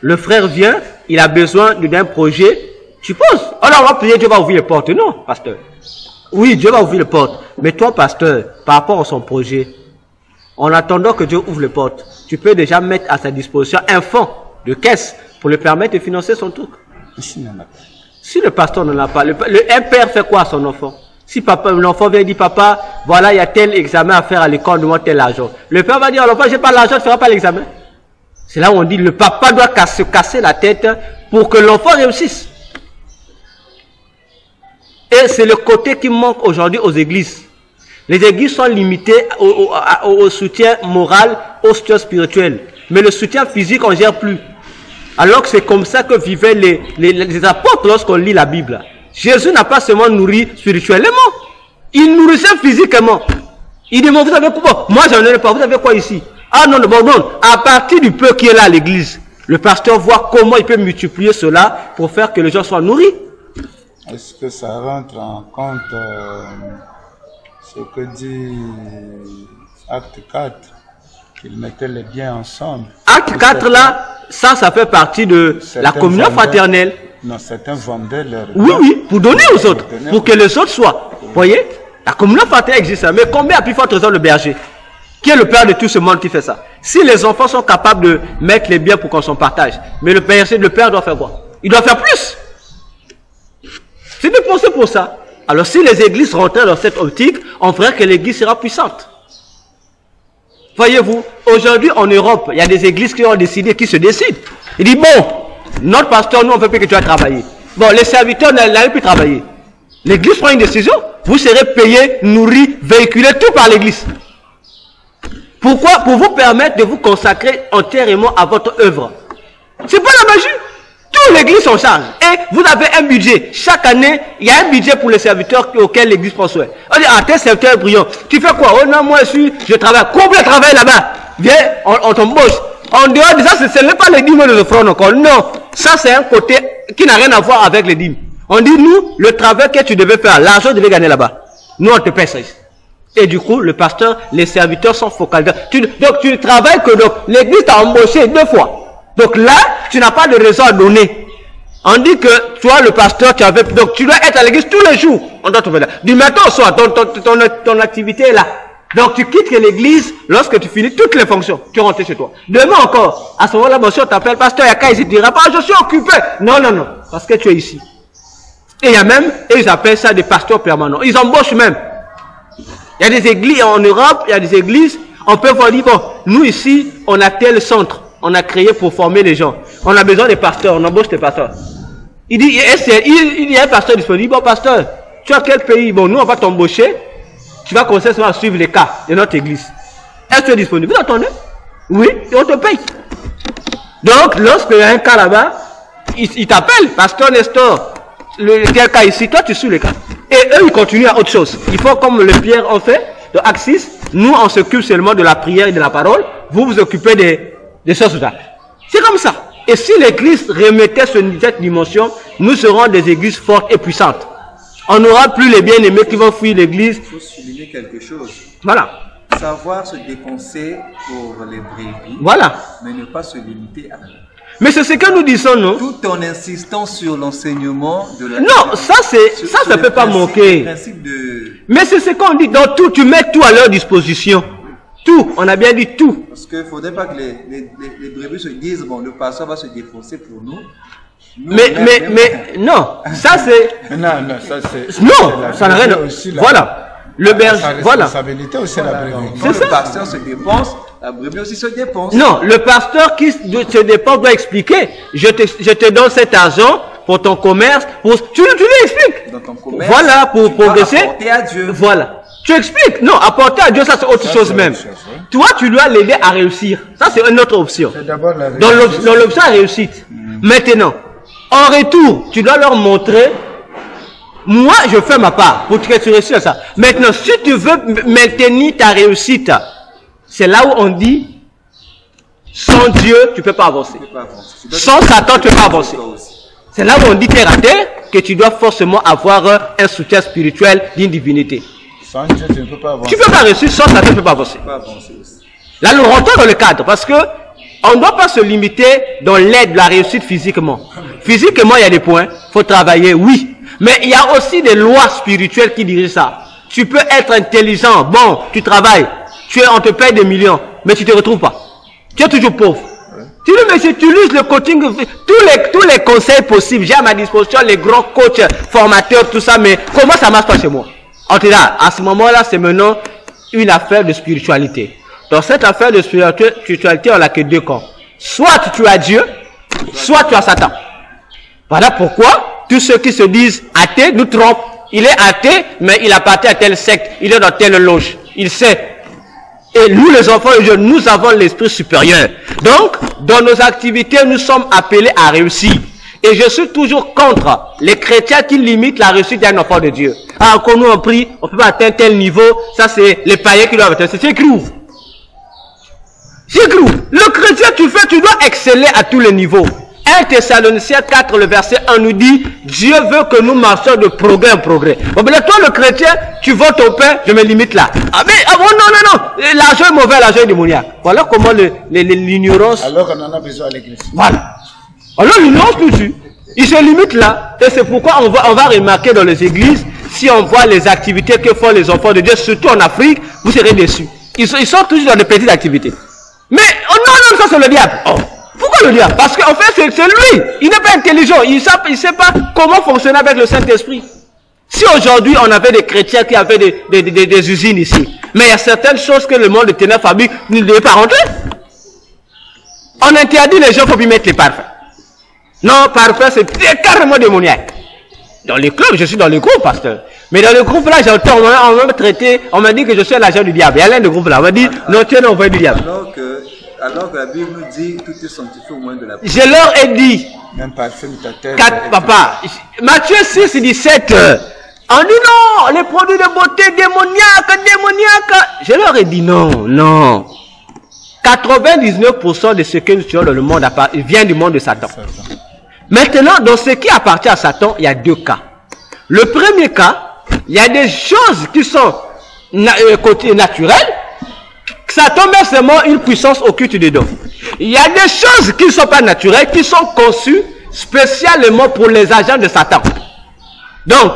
le frère vient, il a besoin d'un projet, tu poses. Alors on va prier, Dieu va ouvrir les portes. Non, pasteur. Oui, Dieu va ouvrir les portes. Mais toi, pasteur, par rapport à son projet, en attendant que Dieu ouvre les portes, tu peux déjà mettre à sa disposition un fonds de caisse pour lui permettre de financer son truc. Si le pasteur n'en a pas, un père fait quoi à son enfant? Si papa, l'enfant vient dire, papa, voilà, il y a tel examen à faire à l'école, demande tel argent. Le père va dire, l'enfant, j'ai pas l'argent, tu ne feras pas l'examen. C'est là où on dit, le papa doit se casser la tête pour que l'enfant réussisse. Et c'est le côté qui manque aujourd'hui aux églises. Les églises sont limitées au soutien moral, au soutien spirituel. Mais le soutien physique, on ne gère plus. Alors que c'est comme ça que vivaient les apôtres lorsqu'on lit la Bible. Jésus n'a pas seulement nourri spirituellement, il nourrissait physiquement. Il dit, vous avez quoi? Moi, j'en ai pas, vous avez quoi ici? Ah non, bon, non. À partir du peu qui est là à l'église, le pasteur voit comment il peut multiplier cela pour faire que les gens soient nourris. Est-ce que ça rentre en compte ce que dit Acte 4, qu'ils mettaient les biens ensemble? Acte 4 là, ça fait partie de la communion fraternelle. Non, certains vendaient leur... Oui, pour donner aux autres, pour que les autres soient. Vous voyez, la communion fraternelle existe, mais combien a plus forte raison le berger, qui est le père de tout ce monde qui fait ça? Si les enfants sont capables de mettre les biens pour qu'on s'en partage, mais le père doit faire quoi? Il doit faire plus. C'est dépensé pour ça. Alors si les églises rentraient dans cette optique, on ferait que l'église sera puissante. Voyez-vous, aujourd'hui en Europe, il y a des églises qui ont décidé, qui se décident. Ils disent, bon, notre pasteur, nous on ne veut plus que tu vas travailler. Bon, les serviteurs n'allaient plus travailler. L'église prend une décision, vous serez payés, nourris, véhiculés, tout par l'église. Pourquoi? Pour vous permettre de vous consacrer entièrement à votre œuvre. C'est pas la magie. Toute l'église s'en charge. Et vous avez un budget. Chaque année, il y a un budget pour les serviteurs auxquels l'église prend soin. On dit, ah, tes serviteurs brillants. Tu fais quoi? Oh non, moi je travaille. Combien de travail là-bas? Viens, on t'embauche. En dehors de ça, ce n'est pas les dîmes de l'offrande encore. Non. Ça, c'est un côté qui n'a rien à voir avec les dîmes. On dit, nous, le travail que tu devais faire, l'argent devait gagner là-bas. Nous, on te paie ça ici. Et du coup, le pasteur, les serviteurs sont focalisés. Donc, tu ne travailles que donc. L'église t'a embauché 2 fois. Donc là, tu n'as pas de raison à donner. On dit que toi, le pasteur, donc tu dois être à l'église tous les jours. On doit trouver là. Du matin au soir, ton activité est là. Donc tu quittes l'église lorsque tu finis toutes les fonctions. Tu rentres chez toi. Demain encore, à ce moment-là, monsieur, on t'appelle pasteur, il y a qu'à ici, tu diras pas, je suis occupé. Non, non, non, parce que tu es ici. Et il y a même, et ils appellent ça des pasteurs permanents. Ils embauchent même. Il y a des églises en Europe, il y a des églises, on peut voir dire, bon, nous ici, on a tel centre. On a créé pour former les gens. On a besoin des pasteurs, on embauche des pasteurs. Il dit, il y a un pasteur disponible. Bon, pasteur, tu as quel pays? Bon, nous, on va t'embaucher. Tu vas commencer à suivre les cas de notre église. Est-ce que tu es disponible? Vous entendez? Oui, et on te paye. Donc, lorsqu'il y a un cas là-bas, il t'appelle, pasteur Nestor. Quel cas ici? Toi, tu suis les cas. Et eux, ils continuent à autre chose. Ils font comme le Pierre en fait, de Acte 6. Nous, on s'occupe seulement de la prière et de la parole. Vous vous occupez des choses là. C'est comme ça. Et si l'église remettait cette dimension, nous serons des églises fortes et puissantes. On n'aura plus les bien-aimés qui vont fuir l'église. Il faut souligner quelque chose. Voilà. Savoir se dépenser pour les brebis. Voilà. Mais ne pas se limiter à... Mais c'est ce que nous disons, non? Tout en insistant sur l'enseignement de la... Non, ça ne peut pas manquer. Mais c'est ce qu'on dit. Dans tout, tu mets tout à leur disposition. Tout, on a bien dit tout. Parce qu'il ne faudrait pas que les brebis se disent, bon, le pasteur va se défoncer pour nous. Mais non, ça c'est... Non, ça c'est... Non, ça n'a rien à... Voilà. Le berger, voilà. La responsabilité aussi, la brebis. Quand le pasteur se dépense, la brebis aussi se dépense. Non, le pasteur qui se dépense doit expliquer. Je te donne cet argent pour ton commerce. Tu lui expliques. Dans ton commerce, voilà, pour progresser. Apporter à Dieu. Voilà. Tu expliques. Non, apporter à Dion, ça c'est autre chose même. Toi, tu dois l'aider à réussir. Ça c'est une autre option. Dans l'option à réussite. Maintenant, en retour, tu dois leur montrer, moi je fais ma part pour que tu réussisses ça. Maintenant, si tu veux maintenir ta réussite, c'est là où on dit, sans Dieu, tu ne peux pas avancer. Sans Satan, tu ne peux pas avancer. C'est là où on dit terre à terre que tu dois forcément avoir un soutien spirituel d'une divinité. Sans Dieu, tu ne peux pas avancer. Tu ne peux pas réussir, sans Satan, tu ne peux pas avancer. Là, nous rentrons dans le cadre parce que on ne doit pas se limiter dans l'aide de la réussite physiquement. Physiquement, il y a des points, il faut travailler, oui. Mais il y a aussi des lois spirituelles qui dirigent ça. Tu peux être intelligent, bon, tu travailles, on te paye des millions, mais tu ne te retrouves pas. Tu es toujours pauvre. Tu dis, mais j'utilise le coaching, tous les conseils possibles. J'ai à ma disposition les grands coachs, formateurs, tout ça, mais comment ça marche pas chez moi? En tout cas, à ce moment-là, c'est maintenant une affaire de spiritualité. Dans cette affaire de spiritualité, on n'a que deux camps. Soit tu as Dieu, soit tu as Satan. Voilà pourquoi tous ceux qui se disent athées nous trompent. Il est athée, mais il appartient à telle secte, il est dans telle loge. Il sait. Et nous, les enfants de Dieu, nous avons l'esprit supérieur. Donc, dans nos activités, nous sommes appelés à réussir. Et je suis toujours contre les chrétiens qui limitent la réussite d'un enfant de Dieu. Ah, quand nous on prie, on ne peut pas atteindre tel niveau. Ça, c'est les païens qui doivent atteindre. C'est écrit où? C'est écrit où? Le chrétien, tu dois exceller à tous les niveaux. 1 Thessaloniciens 4, le verset 1 nous dit, Dieu veut que nous marchions de progrès en progrès. Bon, mais toi, le chrétien, tu vends ton pain, je me limite là. Ah, mais, non. L'argent est mauvais, l'argent est démoniaque. Voilà comment l'ignorance. Alors qu'on en a besoin à l'église. Voilà. Alors, l'ignorance nous tue. Il se limite là. Et c'est pourquoi on va remarquer dans les églises, si on voit les activités que font les enfants de Dieu, surtout en Afrique, vous serez déçus. Ils sont toujours dans des petites activités. Mais, non, ça c'est le diable. Oh. Pourquoi le diable? Parce qu'en fait, c'est lui. Il n'est pas intelligent. Il ne sait pas comment fonctionner avec le Saint-Esprit. Si aujourd'hui, on avait des chrétiens qui avaient des usines ici, mais il y a certaines choses que le monde de ténèbres fabrique, ne devait pas rentrer. On interdit les gens, il faut lui mettre les parfums. Non, parfum, c'est carrément démoniaque. Dans les clubs, je suis dans le groupe, pasteur. Mais dans le groupe là, j'entends, on m'a traité, on m'a dit que je suis l'agent du diable. Il y a l'un de groupe là, on m'a dit, non, tu es l'envoyé du diable. Alors que la Bible nous dit, tout est sanctifié au moins de la prière. Je leur ai dit, même parfum ta tête. Papa, Matthieu 6, 17, on dit non, les produits de beauté démoniaques. Je leur ai dit non. 99% de ce que nous faisons dans le monde vient du monde de Satan. Maintenant, dans ce qui appartient à Satan, il y a deux cas. Le premier cas, il y a des choses qui sont côté naturel. Satan met seulement une puissance occulte dedans. Il y a des choses qui ne sont pas naturelles, qui sont conçues spécialement pour les agents de Satan. Donc,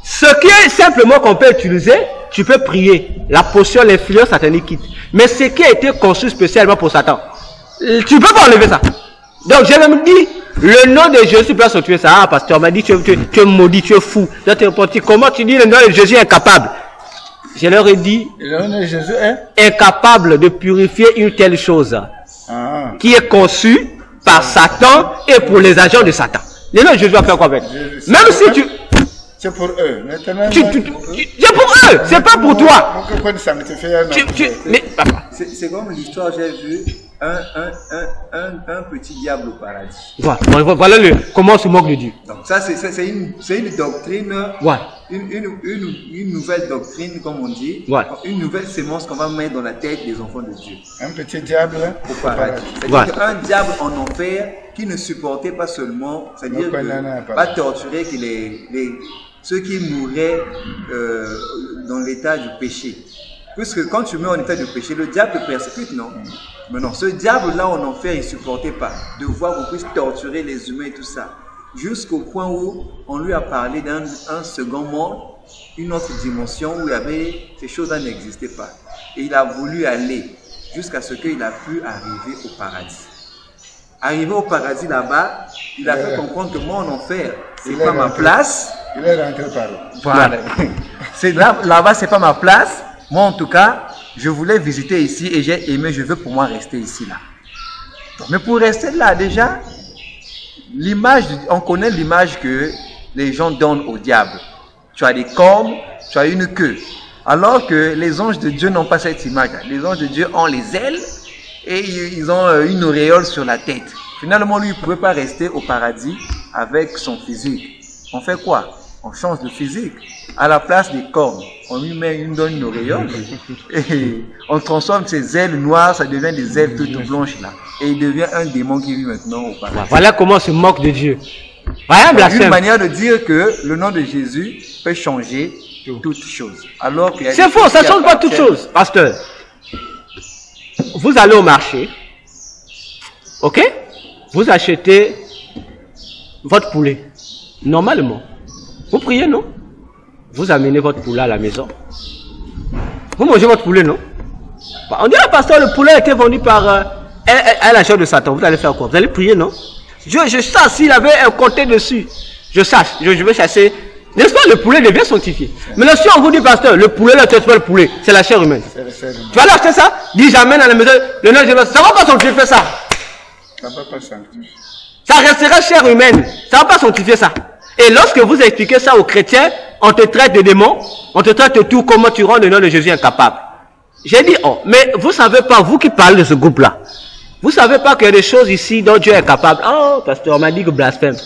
ce qui est simplement qu'on peut utiliser, tu peux prier. La potion, l'influence satanique quitte. Mais ce qui a été conçu spécialement pour Satan, tu ne peux pas enlever ça. Donc, je me dis, le nom de Jésus peut tuer ça. Ah, pasteur, on m'a dit, tu es maudit, tu es fou. Comment tu dis le nom de Jésus est incapable? Je leur ai dit, le nom de Jésus est incapable de purifier une telle chose qui est conçue par Satan et pour les agents de Satan. Le nom de Jésus va faire quoi avec? Même si tu... C'est pour eux. C'est pour eux, c'est pas pour toi. C'est comme l'histoire, j'ai vu un petit diable au paradis. Voilà comment on se moque de Dieu. Donc ça, c'est une doctrine, une nouvelle doctrine, comme on dit, une nouvelle sémence qu'on va mettre dans la tête des enfants de Dieu. Un petit diable au paradis. C'est-à-dire un diable en enfer qui ne supportait pas seulement, c'est-à-dire pas torturer ceux qui mouraient dans l'état du péché. Puisque quand tu mets en état de péché, le diable te persécute, non? Mais non, ce diable-là en enfer, il ne supportait pas de voir qu'on puisse torturer les humains et tout ça. Jusqu'au point où on lui a parlé d'un second monde, une autre dimension où il y avait ces choses-là n'existaient pas. Et il a voulu aller jusqu'à ce qu'il a pu arriver au paradis. Arrivé au paradis là-bas, il a fait comprendre que moi en enfer, c'est pas ma place. Il est rentré par là. Voilà. Là-bas, c'est pas ma place. Moi, en tout cas, je voulais visiter ici et j'ai aimé, je veux pour moi rester ici, là. Mais pour rester là, déjà, on connaît l'image que les gens donnent au diable. Tu as des cornes, tu as une queue. Alors que les anges de Dieu n'ont pas cette image. Les anges de Dieu ont les ailes et ils ont une auréole sur la tête. Finalement, lui, il ne pouvait pas rester au paradis avec son physique. On fait quoi? On change de physique. À la place des cornes, on lui donne une auréole et on transforme ses ailes noires, ça devient des ailes toutes blanches là. Et il devient un démon qui vit maintenant au paradis. Voilà comment on se moque de Dieu. Une manière de dire que le nom de Jésus peut changer toutes choses. Alors que c'est faux, ça ne change pas toutes choses. Pasteur, vous allez au marché, ok? Vous achetez votre poulet. Normalement, vous priez, non? Vous amenez votre poulet à la maison. Vous mangez votre poulet, non? On dirait, pasteur, le poulet a été vendu par un agent de Satan. Vous allez faire quoi? Vous allez prier, non? Je sache s'il avait un compté dessus. Je vais chasser N'est-ce pas? Le poulet devient sanctifié. Maintenant, si on vous dit, pasteur, le poulet, là, tu pas le poulet, c'est la chair humaine. Tu vas l'acheter ça? Dis jamais dans la maison, le nom de Jésus, ça va pas sanctifier ça. Ça va pas sanctifier. Ça restera chair humaine. Ça va pas sanctifier ça. Et lorsque vous expliquez ça aux chrétiens, on te traite de démons, on te traite de tout, comment tu rends le nom de Jésus incapable. J'ai dit, oh, mais vous savez pas, vous qui parlez de ce groupe-là, vous savez pas qu'il y a des choses ici dont Dieu est capable. Oh, pasteur, on m'a dit que blasphème.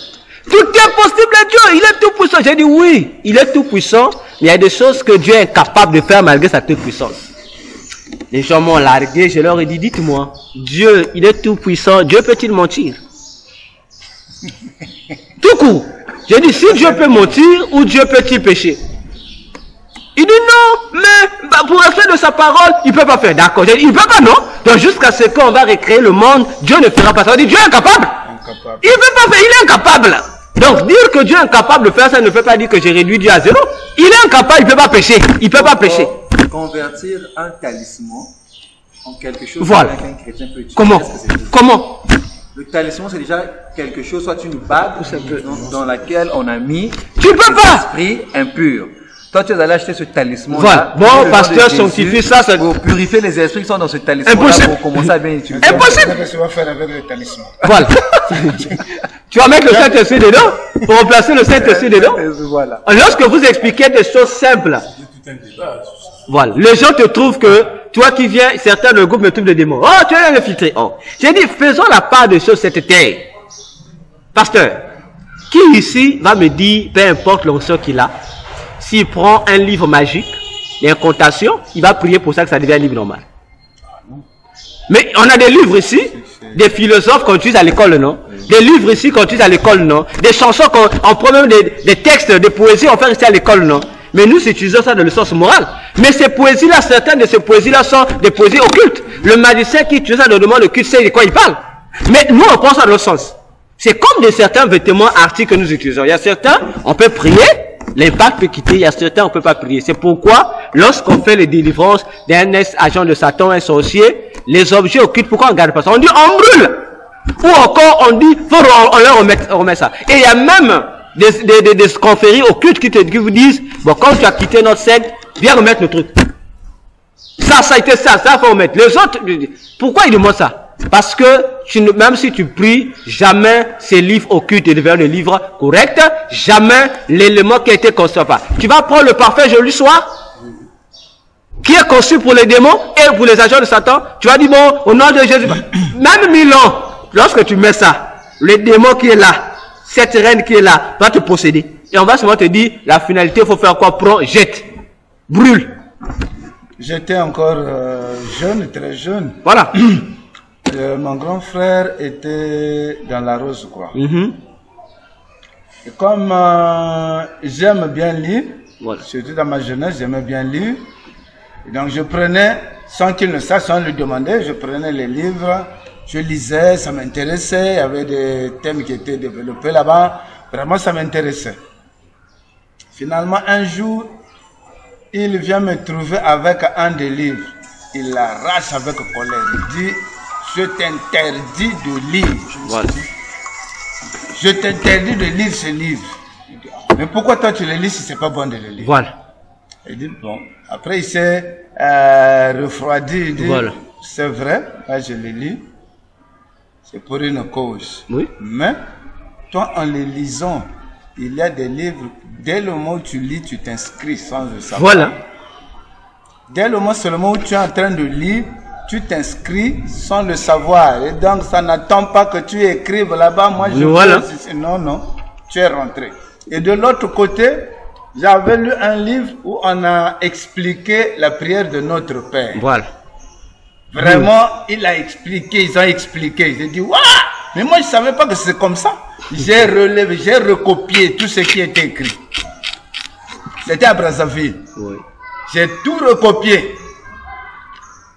Tout est possible à Dieu, il est tout puissant. J'ai dit oui, il est tout puissant, mais il y a des choses que Dieu est incapable de faire malgré sa toute puissance. Les gens m'ont largué, je leur ai dit, dites-moi, Dieu, il est tout puissant, Dieu peut-il mentir? Tout court. J'ai dit, si Dieu peut mentir, ou Dieu peut-il pécher? Il dit non, mais pour respect de sa parole, il ne peut pas faire. D'accord, j'ai dit, il ne peut pas, non? Donc jusqu'à ce qu'on va recréer le monde, Dieu ne fera pas ça. On dit, Dieu est incapable. Il ne peut pas faire, il est incapable. Donc dire que Dieu est incapable de faire ça ne veut pas dire que j'ai réduit Dieu à zéro. Il est incapable, il ne peut pas pécher. Il ne peut pas pécher. Convertir un talisman en quelque chose voilà. qu'un chrétien peut utiliser. Comment? Le talisman, c'est déjà quelque chose, soit une bague dans laquelle on a mis tu peux pas esprit impur. Toi, tu es allé acheter ce talisman. Voilà. Bon, pasteur sanctifie ça. Pour purifier les esprits qui sont dans ce talisman. Pour commencer à bien utiliser. Impossible. Qu'est-ce que tu vas faire avec le talisman? Voilà. Tu vas mettre le Saint-Esprit dedans pour remplacer le Saint-Esprit dedans. Voilà. Lorsque vous expliquez des choses simples, voilà, les gens te trouvent que toi qui viens, certains de groupe me trouvent des démons. Oh, tu es infiltré. Oh. J'ai dit, faisons la part des choses cette terre. Pasteur, qui ici va me dire, peu importe l'onction qu'il a, s'il prend un livre magique, l'incantation, il va prier pour ça que ça devienne un livre normal. Mais on a des livres ici, des philosophes qu'on utilise à l'école, non? Des livres ici qu'on utilise à l'école, non? Des chansons qu'on prend même des textes, des poésies, on fait ici à l'école, non? Mais nous, utilisons ça dans le sens moral. Mais ces poésies-là, certaines de ces poésies-là sont des poésies occultes. Le magicien qui utilise ça dans le monde occulte sait de quoi il parle. Mais nous, on pense à l'autre sens. C'est comme de certains vêtements articles que nous utilisons. Il y a certains, on peut prier, l'impact peut quitter. Il y a certains, on ne peut pas prier. C'est pourquoi, lorsqu'on fait les délivrances d'un agent de Satan, un sorcier, les objets occultes, pourquoi on ne garde pas ça? On dit, on brûle. Ou encore, on dit, on leur remet ça. Et il y a même des conféries occultes qui vous disent, bon, quand tu as quitté notre secte, viens remettre le truc. Ça a été ça faut remettre. Les autres, pourquoi ils demandent ça? Parce que même si tu pries, jamais ces livres occultes ne deviennent des livres corrects, jamais l'élément qui a été construit pas. Tu vas prendre le parfait joli soir, qui est conçu pour les démons et pour les agents de Satan, tu vas dire, bon, au nom de Jésus, même 1000 ans, lorsque tu mets ça, le démon qui est là, cette reine qui est là, va te posséder. Et on va seulement te dire, la finalité, il faut faire quoi? Prends, jette, brûle. J'étais encore jeune, très jeune. Voilà. Mon grand frère était dans la rose, quoi. Et comme j'aime bien lire, voilà. Surtout dans ma jeunesse, j'aimais bien lire. Et donc je prenais, sans qu'il ne sache, sans lui demander, je prenais les livres, je lisais, ça m'intéressait, il y avait des thèmes qui étaient développés là-bas, vraiment ça m'intéressait. Finalement, un jour, il vient me trouver avec un des livres. Il l'arrache avec colère, il dit, je t'interdis de lire. Voilà. Je t'interdis de lire ce livre. Mais pourquoi toi tu le lis si c'est pas bon de le lire? Voilà. Il dit, bon, après il s'est refroidi, il dit, voilà. C'est vrai, là je le lis, c'est pour une cause. Oui. Mais, toi en les lisant, il y a des livres, dès le moment où tu lis, tu t'inscris sans le savoir. Voilà. Dès le moment seulement où tu es en train de lire, tu t'inscris sans le savoir. Et donc, ça n'attend pas que tu écrives là-bas. Moi, je voilà. Non, non, tu es rentré. Et de l'autre côté, j'avais lu un livre où on a expliqué la prière de notre Père. Voilà. Vraiment, il a expliqué, ils ont expliqué. J'ai dit, waouh! Mais moi, je ne savais pas que c'est comme ça. J'ai relevé, j'ai recopié tout ce qui était écrit. C'était à Brazzaville. Oui. J'ai tout recopié.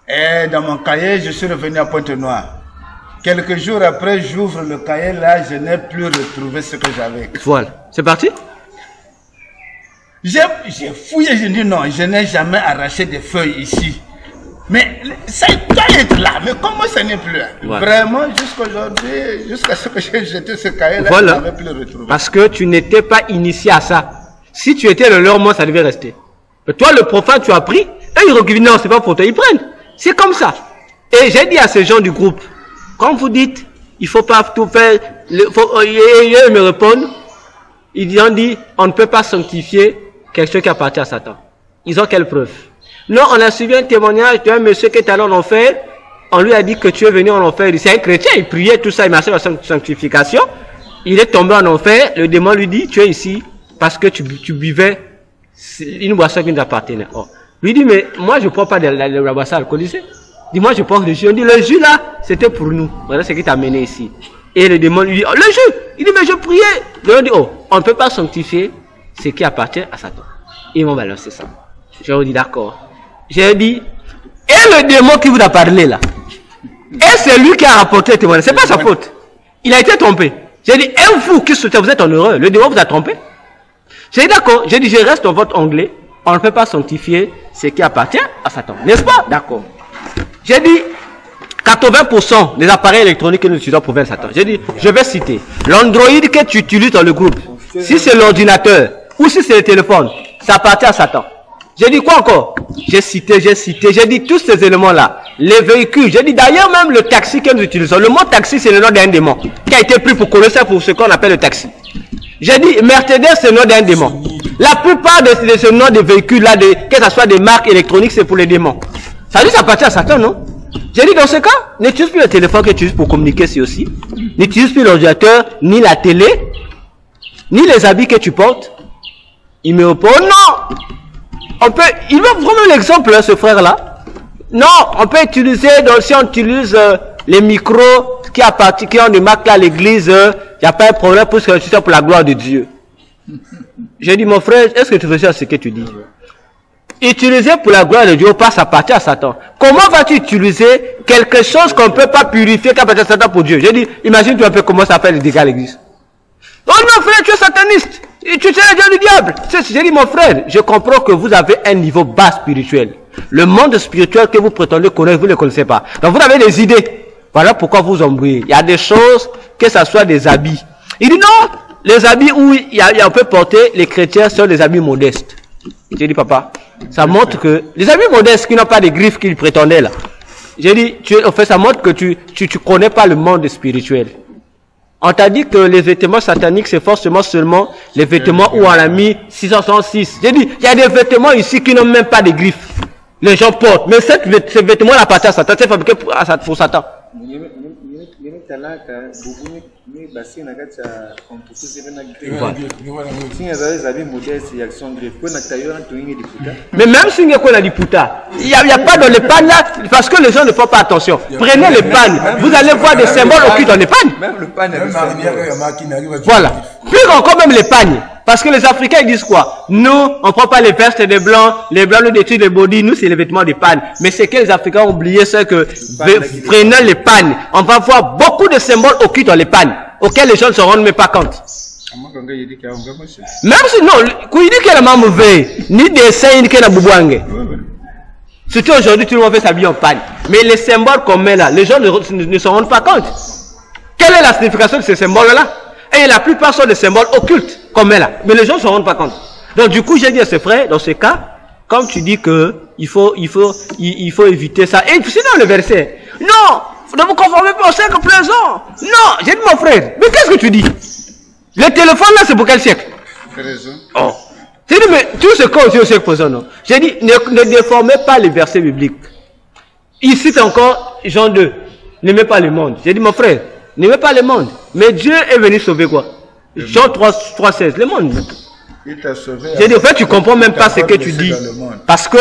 Et dans mon cahier, je suis revenu à Pointe-Noire. Quelques jours après, j'ouvre le cahier, là, je n'ai plus retrouvé ce que j'avais écrit. Voilà. C'est parti? J'ai fouillé, j'ai dit non, je n'ai jamais arraché des feuilles ici. Mais ça doit être là, mais comment ça n'est plus là? Voilà. Vraiment, jusqu'aujourd'hui, jusqu'à ce que j'ai jeté ce cahier-là, voilà. Je n'avais plus retrouvé. Parce que tu n'étais pas initié à ça. Si tu étais le leur, moi, ça devait rester. Mais toi, le profane, tu as pris, et ils reculent. Non, c'est pas pour toi, ils prennent. C'est comme ça. Et j'ai dit à ces gens du groupe, quand vous dites, il faut pas tout faire, ils me répondent, ils ont dit, on ne peut pas sanctifier quelque chose qui appartient à Satan. Ils ont quelle preuve? Non, on a suivi un témoignage d'un monsieur qui est allé en enfer. On lui a dit que tu es venu en enfer. C'est un chrétien, il priait, tout ça, il marchait dans la sanctification. Il est tombé en enfer. Le démon lui dit, tu es ici parce que tu buvais une boisson qui nous appartenait. Oh. Lui dit, mais moi je ne prends pas de la boisson alcoolisée. Dis-moi, je prends le jus. On dit, le jus là, c'était pour nous. Voilà ce qui t'a amené ici. Et le démon lui dit, oh, le jus. Il dit, mais je priais. On dit, oh, on ne peut pas sanctifier ce qui appartient à Satan. Ils m'ont balancé ça. Je lui ai dit, d'accord. J'ai dit, et le démon qui vous a parlé là, et c'est lui qui a rapporté le témoignage, c'est pas sa faute. Il a été trompé. J'ai dit, et vous qui souhaitez, vous êtes en erreur, le démon vous a trompé. J'ai dit, d'accord, j'ai dit, je reste dans votre onglet, on ne peut pas sanctifier ce qui appartient à Satan. N'est-ce pas? D'accord. J'ai dit, 80% des appareils électroniques que nous utilisons proviennent de Satan. J'ai dit, je vais citer, l'Android que tu utilises dans le groupe, si c'est l'ordinateur, ou si c'est le téléphone, ça appartient à Satan. J'ai dit quoi encore? J'ai cité, j'ai dit tous ces éléments-là. Les véhicules, j'ai dit d'ailleurs même le taxi que nous utilisons. Le mot taxi, c'est le nom d'un démon qui a été pris pour connaître pour ce qu'on appelle le taxi. J'ai dit Mercedes, c'est le nom d'un démon. La plupart de ce nom de véhicules-là, que ce soit des marques électroniques, c'est pour les démons. Ça dit, ça appartient à Satan, non? J'ai dit dans ce cas, n'utilise plus le téléphone que tu utilises pour communiquer, c'est aussi. N'utilise plus l'ordinateur, ni la télé, ni les habits que tu portes. Il me répond, non! Il veut vraiment l'exemple, hein, ce frère-là. Non, on peut utiliser, donc si on utilise les micros qui ont des marques là à l'église, il n'y a pas de problème pour que c'est pour la gloire de Dieu. J'ai dit, mon frère, est-ce que tu veux dire ce que tu dis? Utiliser pour la gloire de Dieu, pas ça appartient à Satan. Comment vas-tu utiliser quelque chose qu'on ne peut pas purifier, qui appartient à Satan pour Dieu? J'ai dit, imagine tu vas commencer à faire les dégâts à l'église. Oh non, frère, tu es sataniste. Tu es le dieu du diable. J'ai dit, mon frère, je comprends que vous avez un niveau bas spirituel. Le monde spirituel que vous prétendez connaître, vous ne le connaissez pas. Donc vous avez des idées. Voilà pourquoi vous embrouillez. Il y a des choses, que ce soit des habits. Il dit non, les habits où on peut porter, les chrétiens sont des habits modestes. J'ai dit, papa, ça montre que les habits modestes qui n'ont pas de griffes qu'ils prétendaient là. J'ai dit, ça montre que tu connais pas le monde spirituel. On t'a dit que les vêtements sataniques, c'est forcément seulement les vêtements où on a mis 666. J'ai dit, il y a des vêtements ici qui n'ont même pas de griffes. Les gens portent. Mais ces vêtements-là appartiennent à Satan. C'est fabriqué pour Satan. Mais même si il y a des putas, il n'y a pas dans les pannes là, parce que les gens ne font pas attention. Prenez les pannes, vous allez voir des symboles occultes dans les pannes. Même le panne, voilà. Plus encore même les pagnes. Parce que les Africains ils disent quoi? Nous, on ne prend pas les vestes des Blancs, les Blancs nous détruisent les body, nous c'est les vêtements des pannes. Mais c'est que les Africains ont oublié, c'est que prenant les pannes, on va voir beaucoup de symboles occultes dans les pannes, auxquels les gens ne se rendent même pas compte. Même si non, il dit qu'il y a la mauvais, ni des saints, ni qu'il y a la boubouangue. Surtout aujourd'hui, tout le monde fait s'habiller en panne. Mais les symboles qu'on met là, les gens ne se rendent pas compte. Quelle est la signification de ces symboles-là? Et la plupart sont des symboles occultes qu'on met là. Mais les gens ne se rendent pas compte. Donc du coup, j'ai dit à ses frères, dans ce cas, comme tu dis que il faut éviter ça. Et sinon le verset, non, ne vous conformez pas au siècle présent. Non, j'ai dit mon frère, mais qu'est-ce que tu dis? Le téléphone là, c'est pour quel siècle? Oh. J'ai dit, mais tout ce qu'on dit au siècle présent, non. J'ai dit, ne déformez pas les versets bibliques. Il cite encore Jean 2, n'aimez pas le monde. J'ai dit, mon frère, n'aimez pas le monde. Mais Dieu est venu sauver quoi? Jean 3,16, le monde. Il t'a sauvé. J'ai dit, en fait, tu comprends même pas ce que tu dis. Parce que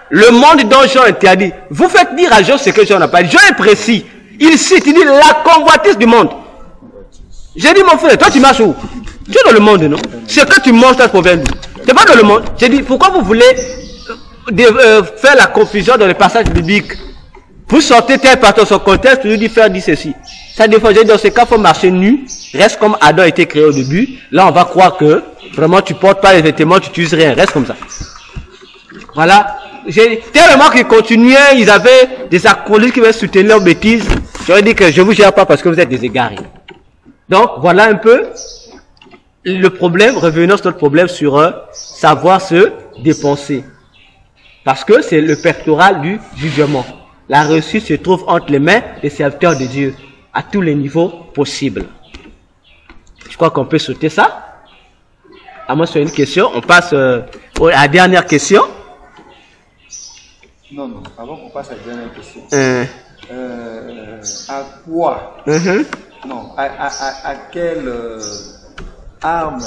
le monde dont Jean interdit, vous faites dire à Jean ce que Jean n'a pas dit. Jean est précis. Il cite, il dit la convoitise du monde. J'ai dit, mon frère, toi tu marches où? Tu es dans le monde, non? Ce que tu manges, ça provient d'où? Tu n'es pas dans le monde. J'ai dit, pourquoi vous voulez faire la confusion dans les passages bibliques? Vous sortez tel par son contexte, vous dites faire dire ceci. Ça défend, j'ai dit, dans ce cas, il faut marcher nu, reste comme Adam a été créé au début. Là, on va croire que vraiment tu portes pas les vêtements, tu n'utilises rien, reste comme ça. Voilà. Tellement qu'ils continuaient, ils avaient des acolytes qui veulent soutenir leurs bêtises. J'aurais dit que je vous gère pas parce que vous êtes des égarés. Donc, voilà un peu le problème, revenons sur notre problème sur savoir se dépenser. Parce que c'est le pectoral du jugement. La réussite se trouve entre les mains des serviteurs de Dieu, à tous les niveaux possibles. Je crois qu'on peut sauter ça. À moins sur une question, on passe à la dernière question. Non, avant qu'on passe à la dernière question. À quoi Non, à quelle arme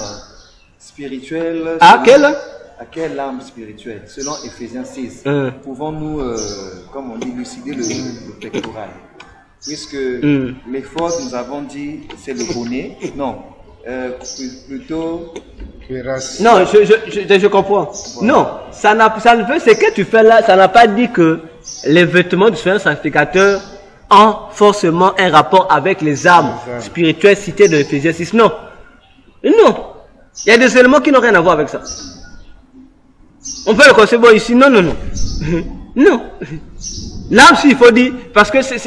spirituelle À quelle arme spirituelle, selon Ephésiens 6, pouvons-nous, comme on dit, élucider le pectoral? Puisque l'effort, nous avons dit, c'est le bonnet. Non, plutôt... Non, je comprends. Voilà. Non, ça ne veut, ce que tu fais là, ça n'a pas dit que les vêtements du Seigneur sanctificateur ont forcément un rapport avec les armes spirituelles citées de Ephésiens 6. Non. Non. Il y a des éléments qui n'ont rien à voir avec ça. On peut le concevoir ici. Non, non, non. Non. L'arme, il faut dire, parce que ça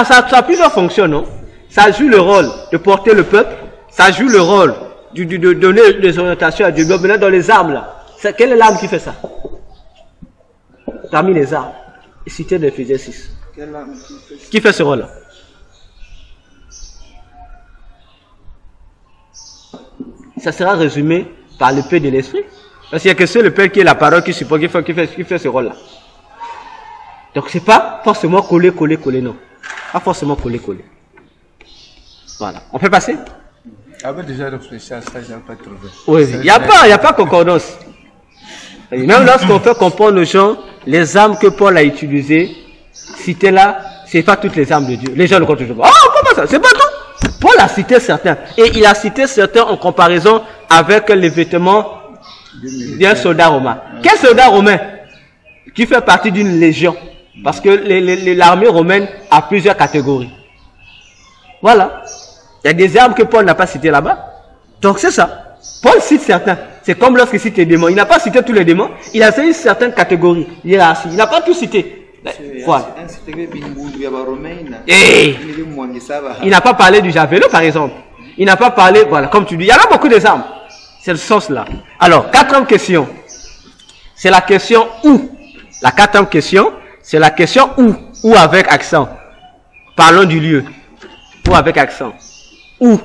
a plusieurs fonctions, non? Ça joue le rôle de porter le peuple, ça joue le rôle de donner des orientations à Dieu. Maintenant, dans les armes, là, quelle est l'arme qui fait ça? Parmi les armes, cité de Ephésiens 6. Quelle arme qui fait ce rôle-là? Ça sera résumé par le Père de l'Esprit. Parce qu'il n'y a que seul le Père qui est la parole qui supporte, qui fait ce rôle-là. Donc, c'est pas forcément coller, non. Pas forcément coller. Voilà. On peut passer? J'avais déjà réfléchi à ça, je n'avais pas trouvé. Oui, il n'y a pas concordance. Et même lorsqu'on fait comprendre aux gens les armes que Paul a utilisées, citées là, c'est pas toutes les armes de Dieu. Les gens ne comprennent pas. Oh, comment ça? C'est pas tout. Paul a cité certains. Et il a cité certains en comparaison avec les vêtements d'un soldat romain. Quel soldat romain? Qui fait partie d'une légion. Parce que l'armée romaine a plusieurs catégories. Voilà. Il y a des armes que Paul n'a pas citées là-bas. Donc c'est ça. Paul cite certains. C'est comme lorsqu'il cite les démons. Il n'a pas cité tous les démons. Il a cité certaines catégories. Il n'a pas tout cité. Voilà. Et il n'a pas parlé du javelot, par exemple. Il n'a pas parlé, voilà, comme tu dis. Il y en a beaucoup des armes. C'est le sens là. Alors, quatrième question. C'est la question où. La quatrième question, c'est la question où. Où avec accent. Parlons du lieu. Où avec accent. Où?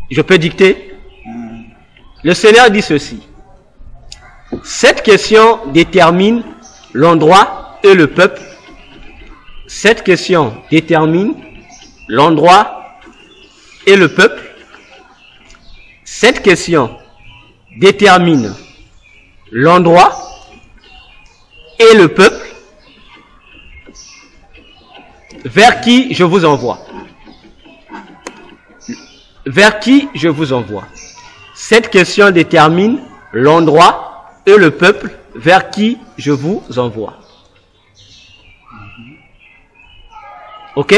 Je peux dicter? Le Seigneur dit ceci. Cette question détermine l'endroit et le peuple. Cette question détermine l'endroit et le peuple. Cette question détermine l'endroit et le peuple vers qui je vous envoie. Vers qui je vous envoie. Cette question détermine l'endroit et le peuple vers qui je vous envoie. Ok?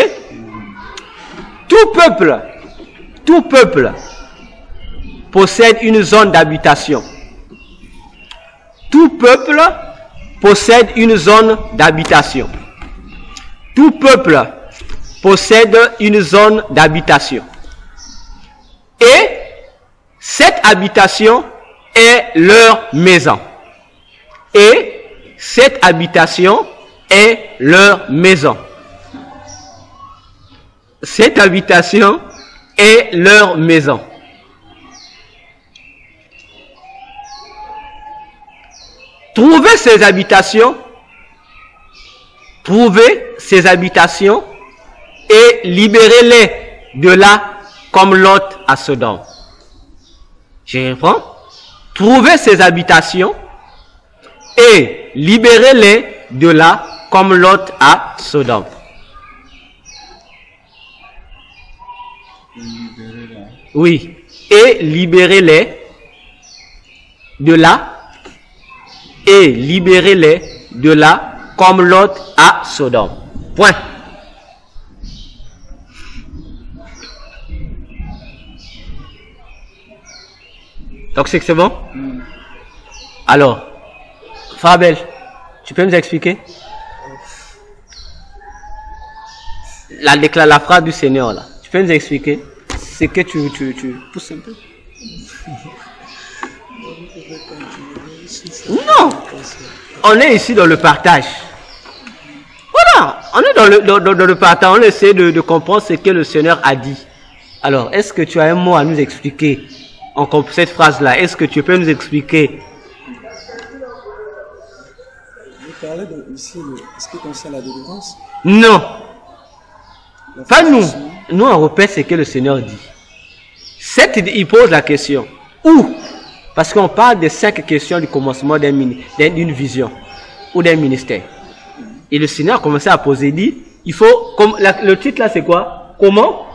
Tout peuple possède une zone d'habitation. Tout peuple possède une zone d'habitation. Tout peuple possède une zone d'habitation. Et cette habitation est leur maison. Et cette habitation est leur maison. Cette habitation est leur maison. Trouvez ces habitations et libérez-les de là comme Lot à Sodome. Je reprends. Trouvez ces habitations et libérez-les de là comme Lot à Sodome. Oui. Et libérez-les de là. Et libérez-les de là comme Lot à Sodome. Point. Donc c'est bon? Alors, Fabel, tu peux nous expliquer? La phrase du Seigneur là. Tu peux nous expliquer? ce que tu pousses un peu. Non, on est ici dans le partage. Voilà, on est dans le partage, on essaie de comprendre ce que le Seigneur a dit. Alors, est-ce que tu as un mot à nous expliquer en cette phrase-là? Est-ce que tu peux nous expliquer? Vous parlez ici de ce qui concerne la délivrance? Non, pas nous. Nous, on répète ce que le Seigneur dit. Il pose la question. Où? Parce qu'on parle de 5 questions du commencement d'une vision ou d'un ministère. Et le Seigneur a commencé à poser, dit, il faut, le titre là c'est quoi? Comment?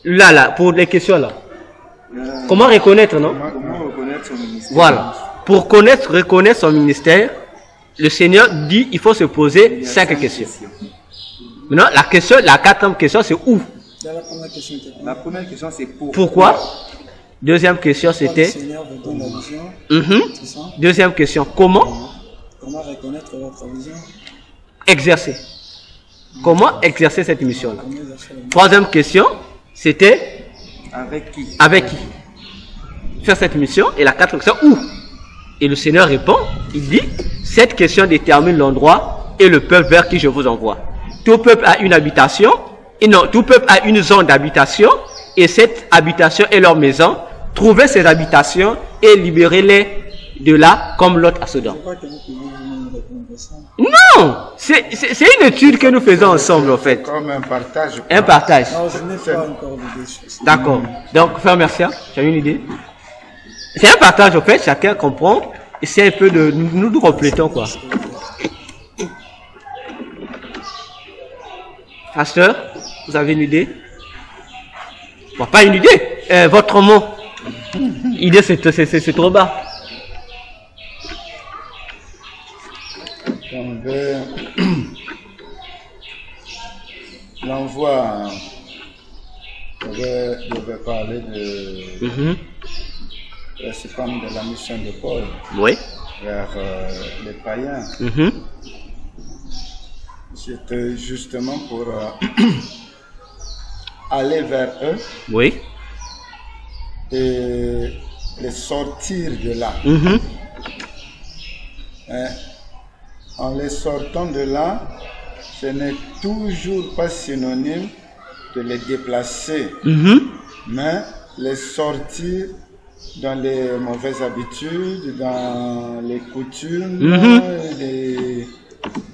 Là, pour les questions là. Comment reconnaître, non? Comment reconnaître son ministère? Voilà. Pour reconnaître son ministère, le Seigneur dit, il faut se poser 5 questions. Maintenant, la 4e question, c'est où? La première question, c'est pourquoi? Deuxième question, c'était. Deuxième question, comment? Comment reconnaître votre vision? Exercer. Comment exercer cette mission-là? Troisième question, c'était. avec qui? Avec qui? Faire cette mission. Et la 4e question, où? Et le Seigneur répond, il dit, cette question détermine l'endroit et le peuple vers qui je vous envoie. Tout peuple a une habitation, et non, tout peuple a une zone d'habitation, et cette habitation est leur maison. Trouvez ces habitations et libérez-les de là, comme Lot à Sodome. Non, c'est une étude que nous faisons ensemble, en fait. Comme un partage. Un partage. Non, je n'ai pas encore d'idée. D'accord. Donc, frère merci, tu as une idée? C'est un partage, en fait, chacun comprend, et c'est un peu de. Nous complétons, quoi. Pasteur, vous avez une idée? Bon, pas une idée, votre mot. Idée, c'est trop bas. L'envoi, je vais parler de principalement de la mission de Paul vers les païens. C'était justement pour aller vers eux et les sortir de là. En les sortant de là, ce n'est toujours pas synonyme de les déplacer, mais les sortir dans les mauvaises habitudes, dans les coutumes,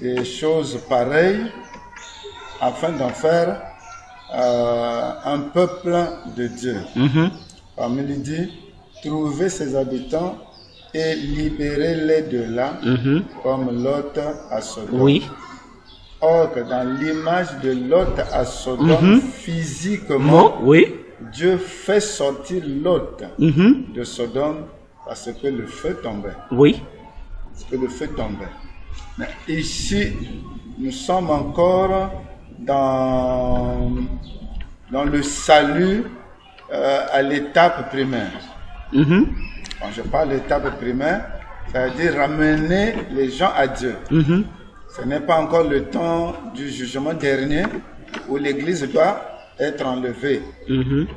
des choses pareilles, afin d'en faire un peuple de Dieu. Comme il dit, trouver ses habitants et libérer-les de là, comme Lot à Sodome. Or, que dans l'image de Lot à Sodome, physiquement, Dieu fait sortir Lot de Sodome parce que le feu tombait. Parce que le feu tombait. Mais ici, nous sommes encore dans le salut à l'étape primaire. Quand je parle d'étape primaire, ça veut dire ramener les gens à Dieu. Ce n'est pas encore le temps du jugement dernier où l'Église doit être enlevée.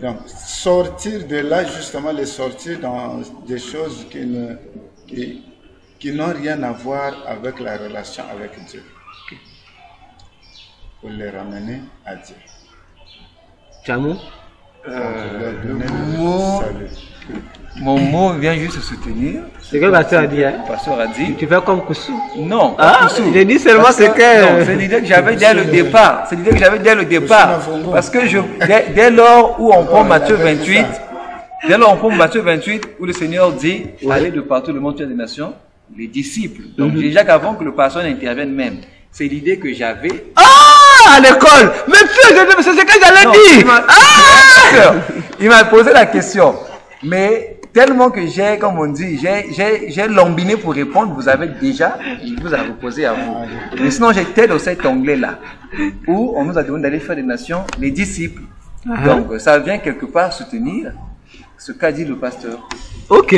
Donc, sortir de là, justement, les sortir dans des choses qui n'ont rien à voir avec la relation avec Dieu. Pour les ramener à Dieu. Jamou? Mon mot vient juste se soutenir. C'est que le pasteur a dit, hein? Le pasteur a dit. Tu fais comme Koussou? Non, j'ai dit seulement ce que... Non, c'est l'idée que j'avais dès le départ. C'est l'idée que j'avais dès le départ. Parce que dès lors où on prend Matthieu 28, où le Seigneur dit, allez de partout le monde des nations, les disciples. Donc déjà qu'avant que le pasteur n'intervienne même, c'est l'idée que j'avais. À l'école! Mais c'est ce que j'allais dire! Il m'a posé la question. Mais tellement que j'ai, comme on dit, j'ai lambiné pour répondre, vous avez déjà, il vous a reposé à vous. Mais sinon, j'étais dans cet onglet-là, où on nous a demandé d'aller faire des nations, les disciples. Donc, ça vient quelque part soutenir ce qu'a dit le pasteur. Ok.